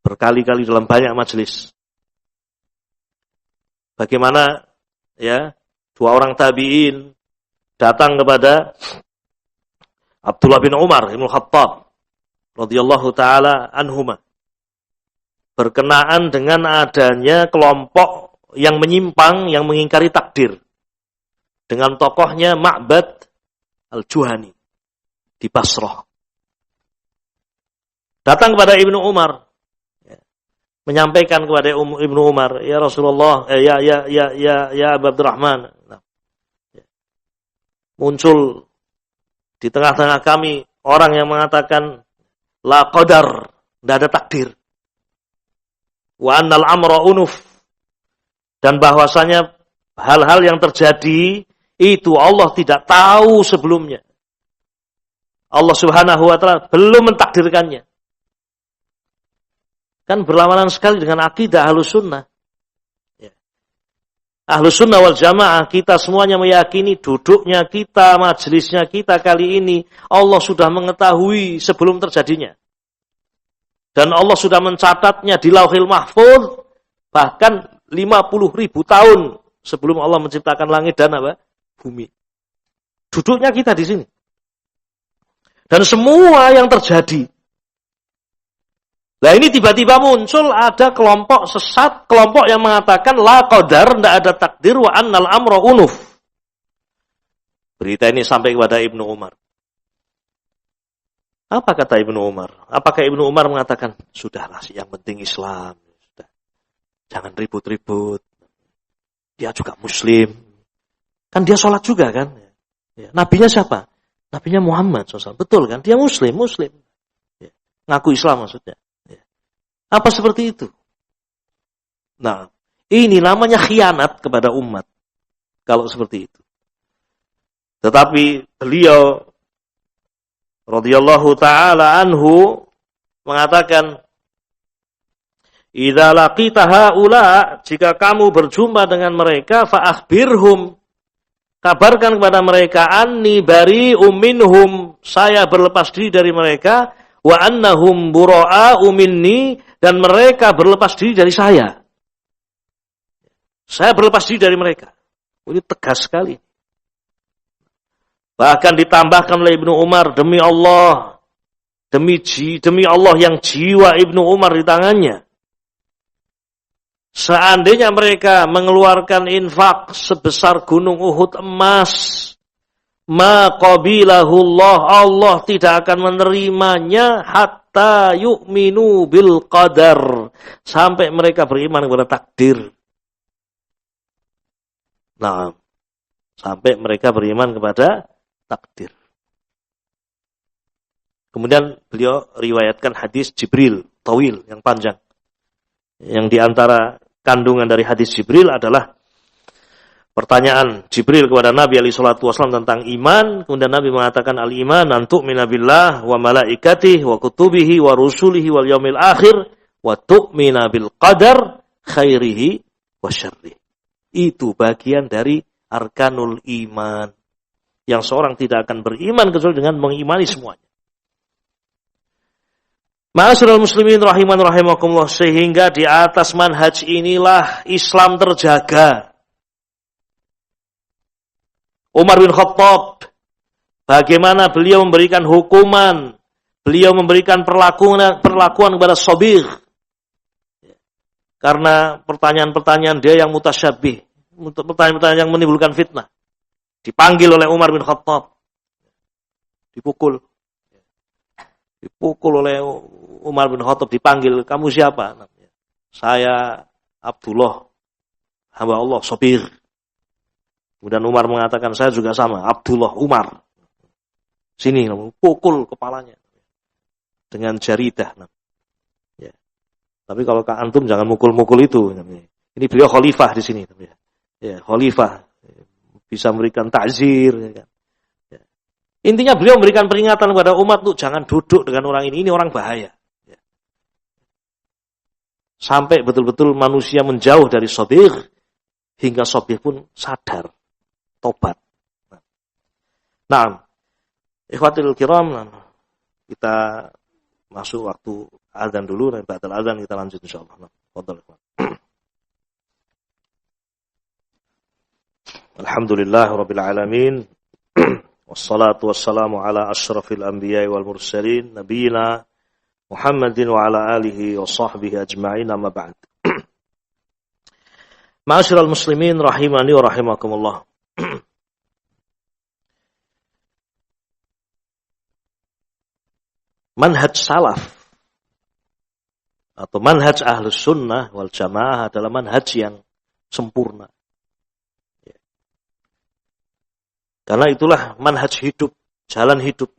Berkali-kali dalam banyak majelis. Bagaimana dua orang tabi'in datang kepada Abdullah bin Umar Ibn Khattab radhiyallahu taala anhuma, berkenaan dengan adanya kelompok yang menyimpang, yang mengingkari takdir, dengan tokohnya Ma'bad Al-Juhani di Basrah. Datang kepada Ibnu Umar, menyampaikan kepada Ibnu Umar, ya Rasulullah, ya Abu Abdurrahman, muncul di tengah-tengah kami orang yang mengatakan la qadar, tidak ada takdir. Wa annal amra unuf, dan bahwasanya hal-hal yang terjadi Itu Allah tidak tahu sebelumnya. Allah Subhanahu wa taala belum mentakdirkannya. Kan berlawanan sekali dengan akidah Ahlus Sunnah. Ya. Ahlus Sunnah wal Jamaah, kita semuanya meyakini duduknya kita, majelisnya kita kali ini, Allah sudah mengetahui sebelum terjadinya. Dan Allah sudah mencatatnya di Lauhil Mahfuz, bahkan 50.000 tahun sebelum Allah menciptakan langit dan bumi. Duduknya kita di sini. Dan semua yang terjadi. Nah ini tiba-tiba muncul ada kelompok sesat, kelompok yang mengatakan la qadar, tidak ada takdir, wa annal amra unuf. Berita ini sampai kepada Ibnu Umar. Apa kata Ibnu Umar? Apakah Ibnu Umar mengatakan, sudahlah yang penting Islam. Sudah. Jangan ribut-ribut. Dia juga Muslim. Kan dia sholat juga kan. Ya. Nabinya siapa? Nabinya Muhammad SAW. Betul kan? Dia Muslim. Ya. Ngaku Islam maksudnya. Ya. Apa seperti itu? Nah, ini namanya khianat kepada umat. Kalau seperti itu. Tetapi beliau radhiyallahu ta'ala anhu mengatakan, idza laqita haula, jika kamu berjumpa dengan mereka, fa akhbirhum, kabarkan kepada mereka, anni bari'um minhum, saya berlepas diri dari mereka, wa annahum bura'a'u minni, dan mereka berlepas diri dari saya. Saya berlepas diri dari mereka. Ini tegas sekali. Bahkan ditambahkan oleh Ibnu Umar, demi Allah, demi Allah yang jiwa Ibnu Umar di tangannya. Seandainya mereka mengeluarkan infak sebesar gunung Uhud emas, ma qabilahullah, Allah tidak akan menerimanya hatta yu'minu bil qadar, sampai mereka beriman kepada takdir. Nah, sampai mereka beriman kepada takdir. Kemudian beliau riwayatkan hadis Jibril, tawil, yang panjang. Yang diantara kandungan dari hadis Jibril adalah pertanyaan Jibril kepada Nabi SAW tentang iman. Kemudian Nabi mengatakan, al-iman an tu'mina billah wa malaikatihi wa kutubihi wa rusulihi wal yaumil akhir wa tu'mina bil qadar khairihi wa syarrihi. Itu bagian dari arkanul iman. Yang seorang tidak akan beriman kecuali dengan mengimani semuanya. Ma'asyiral muslimin rahiman rahimakumullah, sehingga di atas manhaj inilah Islam terjaga. Umar bin Khattab, bagaimana beliau memberikan hukuman, beliau memberikan perlakuan kepada Sabigh. Karena pertanyaan-pertanyaan dia yang mutasyabih, pertanyaan-pertanyaan yang menimbulkan fitnah. Dipanggil oleh Umar bin Khattab. Dipukul oleh Umar bin Khattab, dipanggil, kamu siapa? Saya Abdullah, hamba Allah, Sabigh. Kemudian Umar mengatakan, saya juga sama, Abdullah Umar. Sini, pukul kepalanya dengan jaridah. Ya. Tapi kalau Kak Antum jangan mukul-mukul itu. Ini beliau khalifah di sini. Ya, khalifah bisa memberikan takzir. Ya kan? Intinya beliau memberikan peringatan kepada umat tuh jangan duduk dengan orang ini orang bahaya. Ya. Sampai betul-betul manusia menjauh dari Sabigh hingga Sabigh pun sadar, tobat. Nah, ikhwatul kiram, kita masuk waktu azan dulu, dan ba'dal azan kita lanjut insyaallah. Fadhal. Alhamdulillahirabbil alamin. Wassalatu wassalamu ala asyrafil anbiya'i wal mursalin nabiyina Muhammadin wa ala alihi wa sahbihi ajma'in, amma ba'd. Ma'asyiral muslimin rahimani wa rahimakumullah. Manhaj salaf atau manhaj ahlus sunnah wal jamaah adalah manhaj yang sempurna. Karena itulah manhaj hidup, jalan hidup.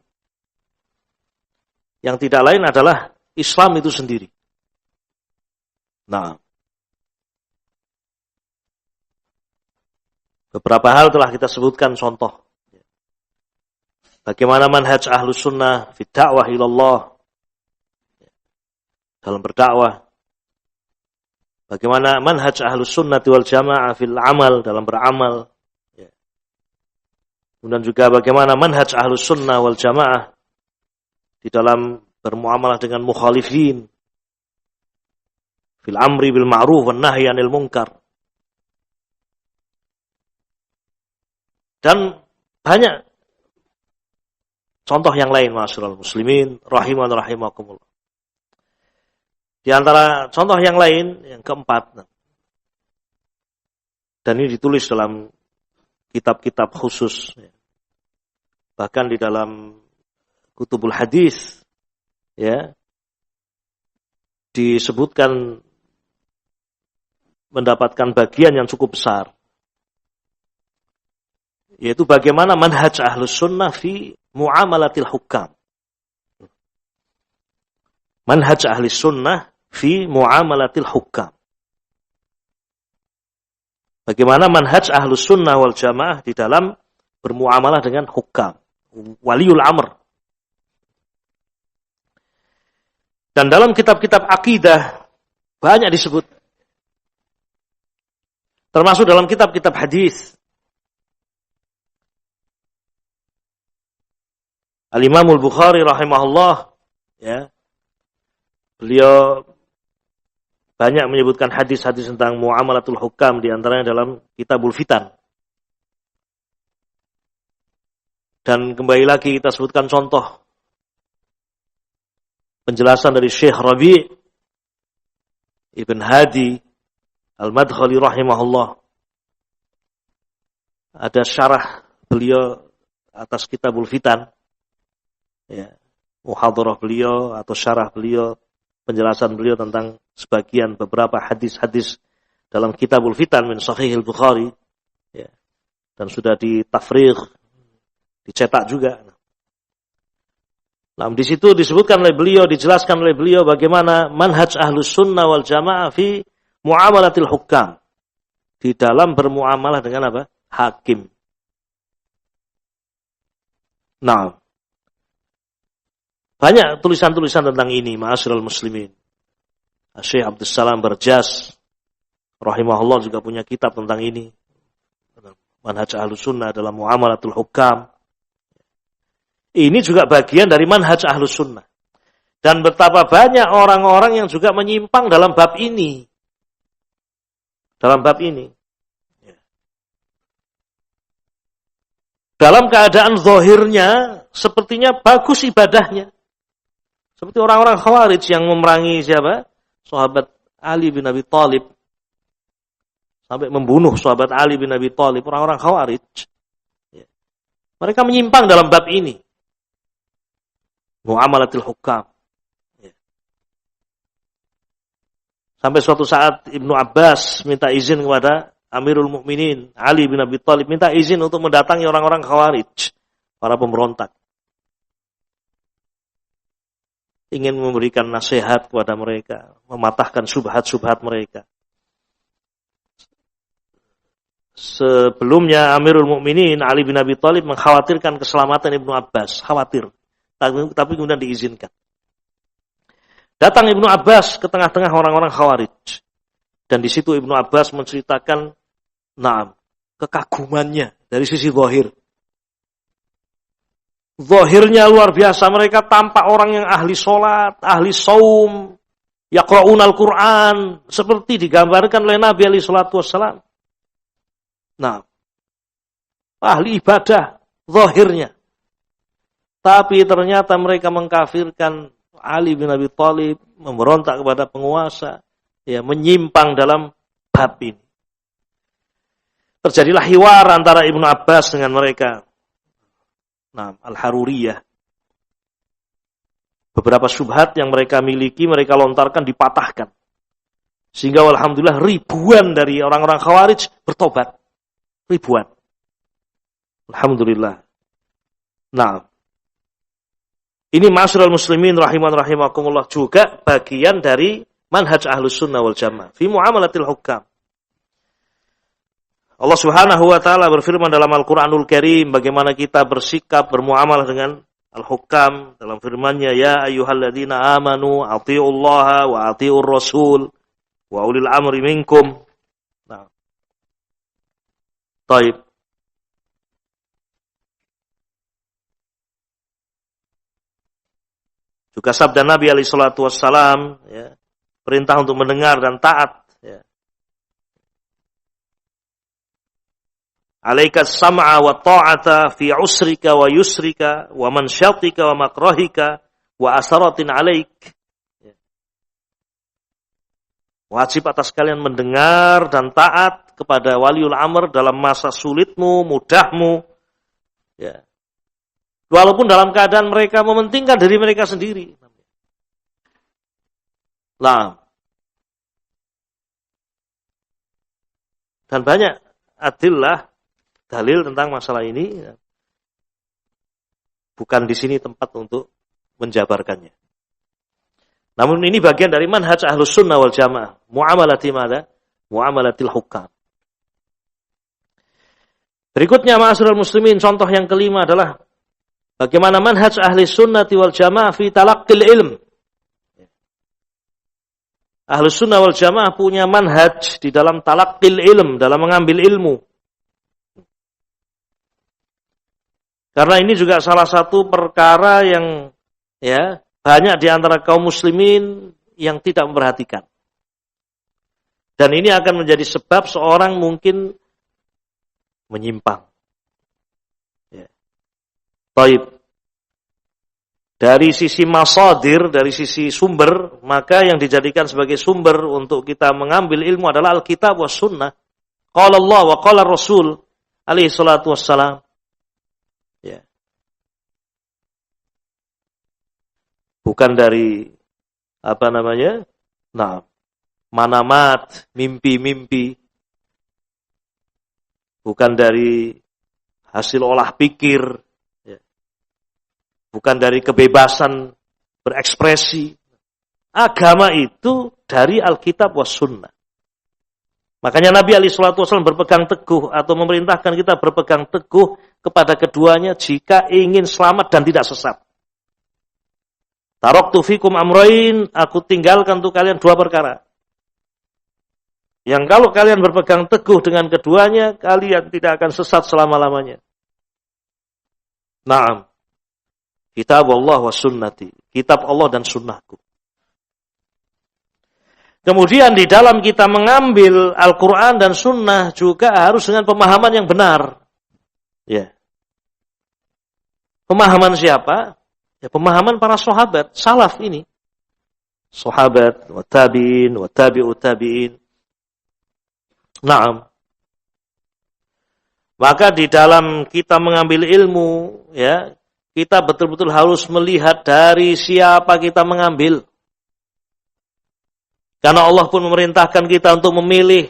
Yang tidak lain adalah Islam itu sendiri. Nah, Beberapa hal telah kita sebutkan contoh. Bagaimana manhaj ahlus sunnah fi da'wah ilallah, dalam berdakwah. Bagaimana manhaj ahlus sunnah wal jamaah fil amal, dalam beramal. Kemudian juga bagaimana manhaj ahlus sunnah wal jamaah di dalam bermuamalah dengan mukhalifin fil amri bil ma'ruf wan nahyi 'anil munkar. Dan banyak contoh yang lain, ma'asyiral muslimin rahiman rahimakumullah. Di antara contoh yang lain, yang keempat, dan ini ditulis dalam kitab-kitab khusus, bahkan di dalam kutubul hadis, ya, disebutkan mendapatkan bagian yang cukup besar, yaitu bagaimana manhaj ahlus sunnah fi muamalatil hukam. Manhaj ahlus sunnah fi muamalatil hukam. Bagaimana manhaj ahlus sunnah wal jamaah di dalam bermuamalah dengan hukam, waliul amr. Dan dalam kitab-kitab akidah banyak disebut. Termasuk dalam kitab-kitab hadis. Al-Imamul Bukhari rahimahullah, ya, beliau banyak menyebutkan hadis-hadis tentang muamalatul hukam, di antaranya dalam Kitabul Fitan. Dan kembali lagi kita sebutkan contoh penjelasan dari Syekh Rabi' Ibn Hadi Al-Madkhali rahimahullah. Ada syarah beliau atas Kitabul Fitan, ya, muhadharah beliau atau syarah beliau, penjelasan beliau tentang sebagian beberapa hadis-hadis dalam Kitabul Fitan min Sahihil Bukhari, ya, dan sudah ditafrigh, dicetak juga. Nah, di situ disebutkan oleh beliau, dijelaskan oleh beliau bagaimana manhaj ahlus sunnah wal jamaah fi muamalatil hukam, di dalam bermuamalah dengan apa? Hakim. Nah, banyak tulisan-tulisan tentang ini, ma'asyiral muslimin. Syekh Abdus Salam Barjas rahimahullah juga punya kitab tentang ini. Manhaj ahlus sunnah dalam muamalatul hukam. Ini juga bagian dari manhaj ahlus sunnah. Dan betapa banyak orang-orang yang juga menyimpang dalam bab ini. Dalam bab ini. Dalam keadaan zahirnya, sepertinya bagus ibadahnya. Seperti orang-orang Khawarij yang memerangi siapa? Sahabat Ali bin Abi Thalib. Sampai membunuh sahabat Ali bin Abi Thalib, orang-orang Khawarij. Mereka menyimpang dalam bab ini. Muamalatil hukam. Sampai suatu saat Ibnu Abbas minta izin kepada Amirul Mukminin Ali bin Abi Thalib, minta izin untuk mendatangi orang-orang Khawarij, para pemberontak. Ingin memberikan nasihat kepada mereka, mematahkan syubhat-syubhat mereka. Sebelumnya Amirul Mukminin Ali bin Abi Thalib mengkhawatirkan keselamatan Ibnu Abbas, khawatir. Tapi kemudian diizinkan. Datang Ibnu Abbas ke tengah-tengah orang-orang Khawarij. Dan di situ Ibnu Abbas menceritakan kekagumannya dari sisi zahir. Zahirnya luar biasa, mereka tampak orang yang ahli sholat, ahli saum, yaqra'unal Qur'an, seperti digambarkan oleh Nabi alaihi salatu wassalam. Ahli ibadah zahirnya. Tapi ternyata mereka mengkafirkan Ali bin Abi Thalib, memberontak kepada penguasa, ya, menyimpang dalam bab ini. Terjadilah hiwar antara Ibnu Abbas dengan mereka. Al-Haruriyah. Beberapa syubhat yang mereka miliki, mereka lontarkan, dipatahkan. Sehingga alhamdulillah ribuan dari orang-orang Khawarij bertobat. Ribuan. Alhamdulillah. Ini ma'asyiral muslimin rahimakumullah juga bagian dari manhaj ahlus sunnah wal jamaah fi muamalatil hukam. Allah Subhanahu wa taala berfirman dalam Al-Qur'anul Karim bagaimana kita bersikap bermuamalah dengan al-hukam dalam firman-Nya, ya ayyuhalladzina amanu athi'ullaha wa athi'ur rasul wa ulil amri minkum. Nah. Baik. Juga sabda Nabi alaihi salatu wassalam, ya, perintah untuk mendengar dan taat, ya. Alaika sam'a wa ta'ata fi usrika wa yusrika wa mansyatika wa makrahika wa asaratin alaik. Ya. Wajib atas kalian mendengar dan taat kepada waliul amr dalam masa sulitmu, mudahmu. Ya. Walaupun dalam keadaan mereka mementingkan diri mereka sendiri. Nah. Dan banyak adillah, dalil tentang masalah ini. Bukan di sini tempat untuk menjabarkannya. Namun ini bagian dari manhaj ahlus sunnah wal jamaah. Mu'amalati mada? Mu'amalatil hukam. Berikutnya ma'asyiral muslimin, contoh yang kelima adalah bagaimana manhaj ahli sunnati wal jamaah fi talaqqil ilm. Ahli sunnah wal jamaah punya manhaj di dalam talaqqil ilm, dalam mengambil ilmu. Karena ini juga salah satu perkara yang ya banyak di antara kaum muslimin yang tidak memperhatikan. Dan ini akan menjadi sebab seorang mungkin menyimpang. Baik. Dari sisi masadir, dari sisi sumber, maka yang dijadikan sebagai sumber untuk kita mengambil ilmu adalah Alkitab wa Sunnah. Qala Allah wa qala Rasul alaihi salatu wassalam. Ya. Bukan dari manamat, mimpi-mimpi. Bukan dari hasil olah pikir. Bukan dari kebebasan berekspresi. Agama itu dari Alkitab was Sunnah. Makanya Nabi SAW berpegang teguh atau memerintahkan kita berpegang teguh kepada keduanya jika ingin selamat dan tidak sesat. Taraktu fikum amrain, aku tinggalkan untuk kalian dua perkara. Yang kalau kalian berpegang teguh dengan keduanya, kalian tidak akan sesat selama-lamanya. Naam. Kitab Allah wa sunnati. Kitab Allah dan sunnahku. Kemudian di dalam kita mengambil Al-Quran dan sunnah juga harus dengan pemahaman yang benar. Ya. Pemahaman siapa? Ya, pemahaman para sahabat, salaf ini. Sahabat, wa tabi'in, wa tabi'ut tabi'in. Naam. Maka di dalam kita mengambil ilmu, ya, kita betul-betul harus melihat dari siapa kita mengambil. Karena Allah pun memerintahkan kita untuk memilih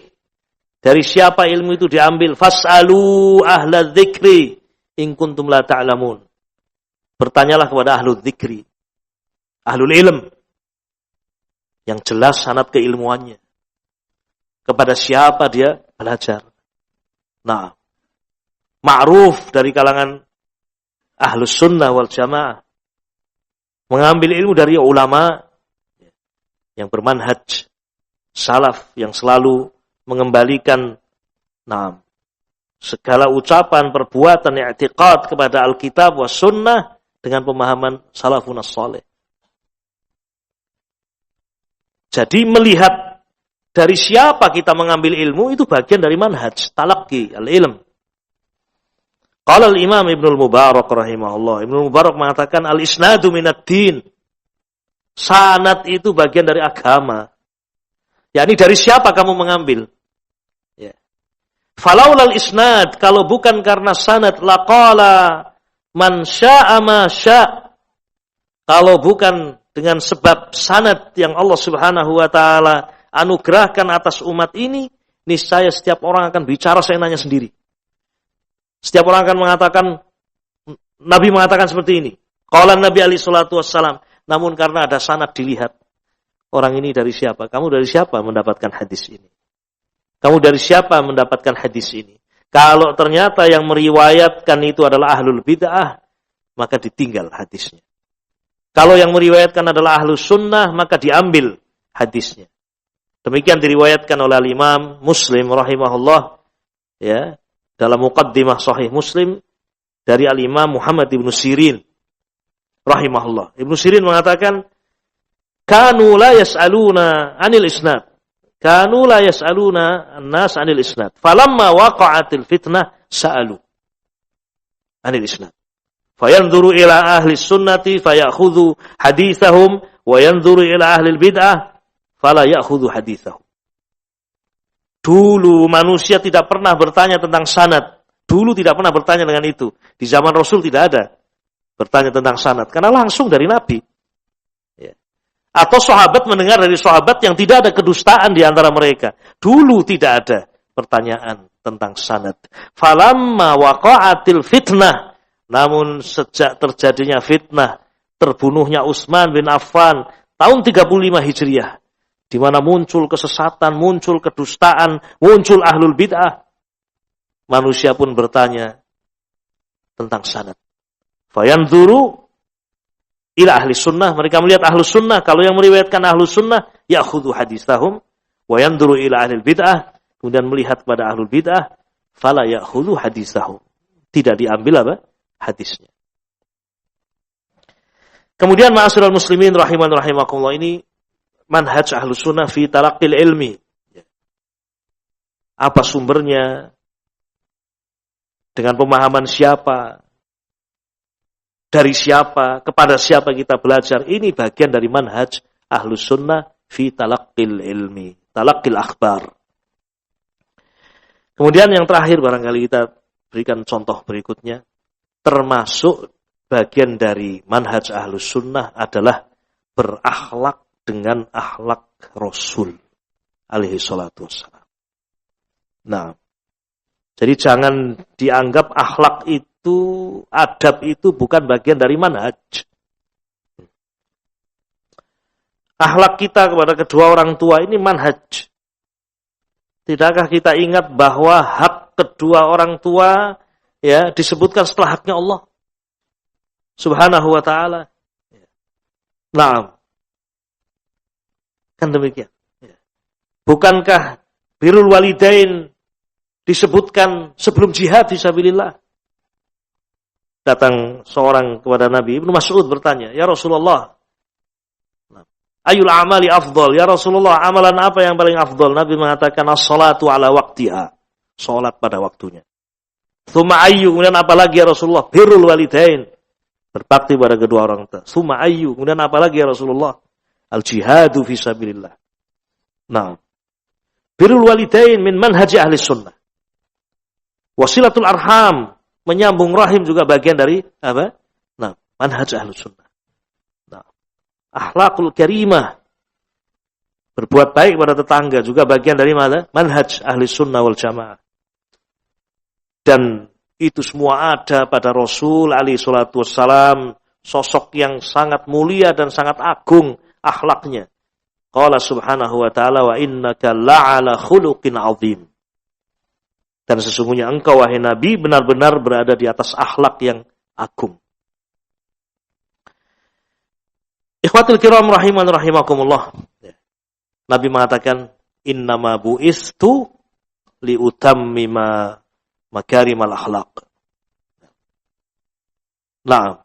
dari siapa ilmu itu diambil. Fas'alu ahla dzikri in kuntum la ta'lamun. Bertanyalah kepada ahlu dzikri, ahlul ilm, yang jelas sanad keilmuannya. Kepada siapa dia belajar. Nah, ma'ruf dari kalangan Ahlus sunnah wal jamaah mengambil ilmu dari ulama yang bermanhaj salaf yang selalu mengembalikan segala ucapan, perbuatan, i'tiqad kepada Alkitab was sunnah dengan pemahaman salafun as-salih. Jadi melihat dari siapa kita mengambil ilmu itu bagian dari manhaj talaqqi al-ilm. Qala al-Imam Ibnul Mubarak rahimahullah. Ibnul Mubarak mengatakan al-isnadu minad din. Sanad itu bagian dari agama. yakni dari siapa kamu mengambil? Ya. Falaulal isnad, kalau bukan karena sanad, laqala man syaa ma syaa. Kalau bukan dengan sebab sanad yang Allah Subhanahu wa taala anugerahkan atas umat ini, niscaya setiap orang akan bicara seenaknya sendiri. Setiap orang akan mengatakan, Nabi mengatakan seperti ini. Qala Nabi alaihi salatu wassalam. Namun karena ada sanad dilihat. Orang ini dari siapa? Kamu dari siapa mendapatkan hadis ini? Kamu dari siapa mendapatkan hadis ini? Kalau ternyata yang meriwayatkan itu adalah ahlul bid'ah, maka ditinggal hadisnya. Kalau yang meriwayatkan adalah ahlus sunnah, maka diambil hadisnya. Demikian diriwayatkan oleh Imam Muslim rahimahullah, ya, dalam muqaddimah Sahih Muslim dari Al-Imam Muhammad ibnu Sirin rahimahullah. Ibnu Sirin mengatakan, kanu la yas'aluna 'anil isnad. Kanu la yas'aluna an-nas 'anil isnad. Falamma waqa'atil fitnah sa'alu 'anil isnad. Fayanzuru ila ahli sunnati fayakhudhu hadithahum wa yanzuru ila ahli bid'ah fala ya'khudhu hadithahum. Dulu manusia tidak pernah bertanya tentang sanad. Dulu tidak pernah bertanya dengan itu. Di zaman Rasul tidak ada bertanya tentang sanad karena langsung dari Nabi. Atau sahabat mendengar dari sahabat yang tidak ada kedustaan di antara mereka. Dulu tidak ada pertanyaan tentang sanad. Falamma waqa'atil fitnah. Namun sejak terjadinya fitnah, terbunuhnya Utsman bin Affan tahun 35 Hijriah, di mana muncul kesesatan, muncul kedustaan, muncul ahlul bid'ah, manusia pun bertanya tentang sanad. Fayanzuru ila ahli sunnah, mereka melihat ahlu sunnah. Kalau yang meriwayatkan ahlu sunnah, ya'khudhu hadithahum, wa yanzuru ila ahli bid'ah, kemudian melihat pada ahlul bid'ah, fala ya'khudhu hadithahum, tidak diambil apa? Hadisnya. Kemudian ma'asyiral muslimin rahiman rahimakumullah, ini manhaj ahlu sunnah fi talaqqil ilmi. Apa sumbernya? Dengan pemahaman siapa? Dari siapa, kepada siapa kita belajar. Ini bagian dari manhaj ahlus sunnah fi talaqqil ilmi, talaqqil akhbar. Kemudian yang terakhir barangkali kita berikan contoh berikutnya. Termasuk bagian dari manhaj ahlus sunnah adalah berakhlak dengan akhlak Rasul alaihi salatu wassalam. Nah, jadi jangan dianggap akhlak itu, adab itu bukan bagian dari manhaj. Akhlak kita kepada kedua orang tua ini manhaj. Tidakkah kita ingat bahwa hak kedua orang tua ya disebutkan setelah haknya Allah Subhanahu wa ta'ala. Naam. Kan demikian. Bukankah birrul walidain disebutkan sebelum jihad fisabilillah? Datang seorang kepada Nabi Ibnu Mas'ud bertanya, "Ya Rasulullah, ayul amali afdal? Ya Rasulullah, amalan apa yang paling afdal?" Nabi mengatakan, "As-salatu ala waqtiha." Salat pada waktunya. Tsumma ayyu, kemudian apa lagi ya Rasulullah? Birrul walidain. Berbakti pada kedua orang tua. Tsumma ayyu, kemudian apa lagi ya Rasulullah? Al-jihadu fisabilillah. Nah, birrul walidain min manhaji ahli sunnah. Wasilatul arham, menyambung rahim juga bagian dari apa? Nah, manhaj ahlus sunnah. Nah, akhlakul karimah, berbuat baik pada tetangga juga bagian dari mana? Manhaj ahli sunnah wal jamaah. Dan itu semua ada pada Rasul alaihi salatu wassalam, sosok yang sangat mulia dan sangat agung akhlaknya. Qala subhanahu wa ta'ala, wa innaka la'ala khuluqin azim. Dan sesungguhnya engkau wahai Nabi benar-benar berada di atas akhlak yang agung. Ikhwatul kiram rahiman rahimakumullah. Nabi mengatakan, innama bu'istu liutammima makarimal akhlaq. Nah,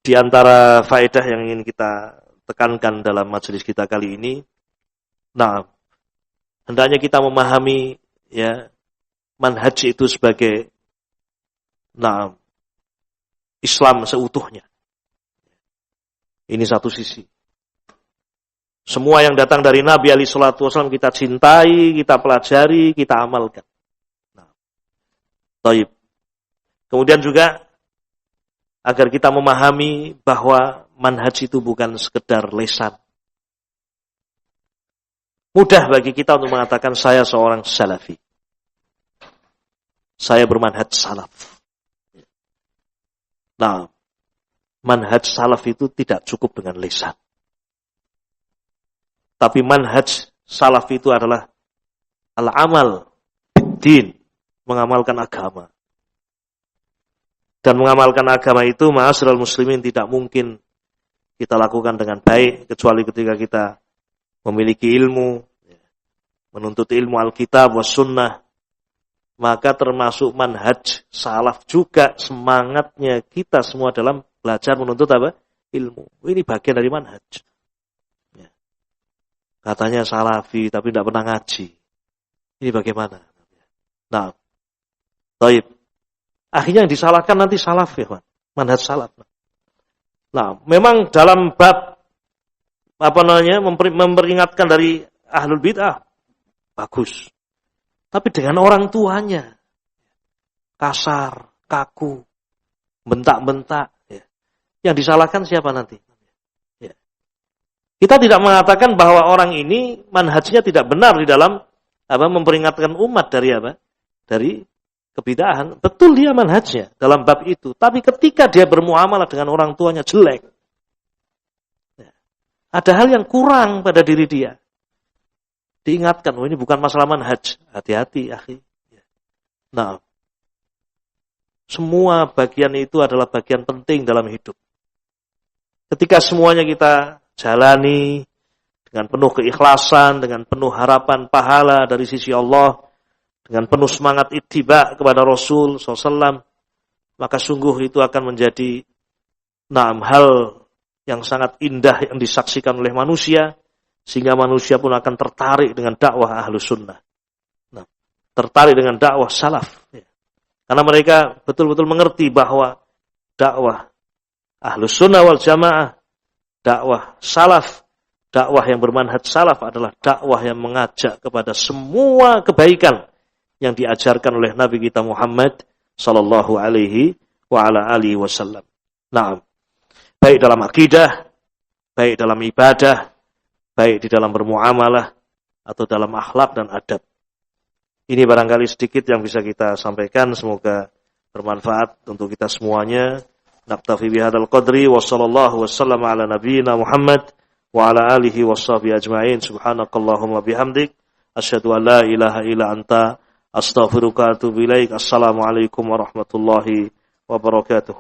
di antara faedah yang ingin kita tekankan dalam majelis kita kali ini, nah, hendaknya kita memahami ya manhaj itu sebagai Islam seutuhnya. Ini satu sisi. Semua yang datang dari Nabi alaihi salatu wasallam kita cintai, kita pelajari, kita amalkan. Baik. Kemudian juga agar kita memahami bahwa manhaj itu bukan sekedar lisan. Mudah bagi kita untuk mengatakan saya seorang salafi. Saya bermanhaj salaf. Nah, manhaj salaf itu tidak cukup dengan lisan. Tapi manhaj salaf itu adalah al-amal din, mengamalkan agama. Dan mengamalkan agama itu, ma'asyiral muslimin, tidak mungkin kita lakukan dengan baik kecuali ketika kita memiliki ilmu, menuntut ilmu Alkitab was sunnah. Maka termasuk manhaj salaf juga semangatnya kita semua dalam belajar menuntut apa? Ilmu. Ini bagian dari manhaj. Ya. Katanya salafi tapi tidak pernah ngaji. Ini bagaimana? Nah, baik. Akhirnya yang disalahkan nanti salaf ya, Pak. Manhaj salaf. Nah, memang dalam bab memperingatkan dari ahlul bid'ah bagus. Tapi dengan orang tuanya kasar, kaku, bentak-bentak, ya. Yang disalahkan siapa nanti? Ya. Kita tidak mengatakan bahwa orang ini manhajnya tidak benar di dalam memperingatkan umat dari apa? Dari kebid'ahan. Betul dia manhajnya dalam bab itu, tapi ketika dia bermuamalah dengan orang tuanya jelek. Ya. Ada hal yang kurang pada diri dia. Diingatkan, ini bukan masalah manhaj. Hati-hati, akhi. Nah, semua bagian itu adalah bagian penting dalam hidup. Ketika semuanya kita jalani dengan penuh keikhlasan, dengan penuh harapan pahala dari sisi Allah, dengan penuh semangat ittiba kepada Rasul SAW, maka sungguh itu akan menjadi hal yang sangat indah yang disaksikan oleh manusia, sehingga manusia pun akan tertarik dengan dakwah Ahlus Sunnah. Nah, tertarik dengan dakwah salaf. Ya. Karena mereka betul-betul mengerti bahwa dakwah Ahlus Sunnah wal Jamaah, dakwah salaf, dakwah yang bermanhaj salaf adalah dakwah yang mengajak kepada semua kebaikan yang diajarkan oleh Nabi kita Muhammad sallallahu alaihi wa ala alihi wasallam. Nah, baik dalam akidah, baik dalam ibadah, baik di dalam bermuamalah atau dalam akhlak dan adab. Ini barangkali sedikit yang bisa kita sampaikan, semoga bermanfaat untuk kita semuanya. Naktafi bihadzal qadri wa sallallahu wasallam ala nabiyyina Muhammad wa ala alihi washabihi ajma'in. Subhanakallahumma bihamdik asyhadu an la ilaha illa anta astaghfiruka wa atubu ilaik. Assalamualaikum warahmatullahi wabarakatuh.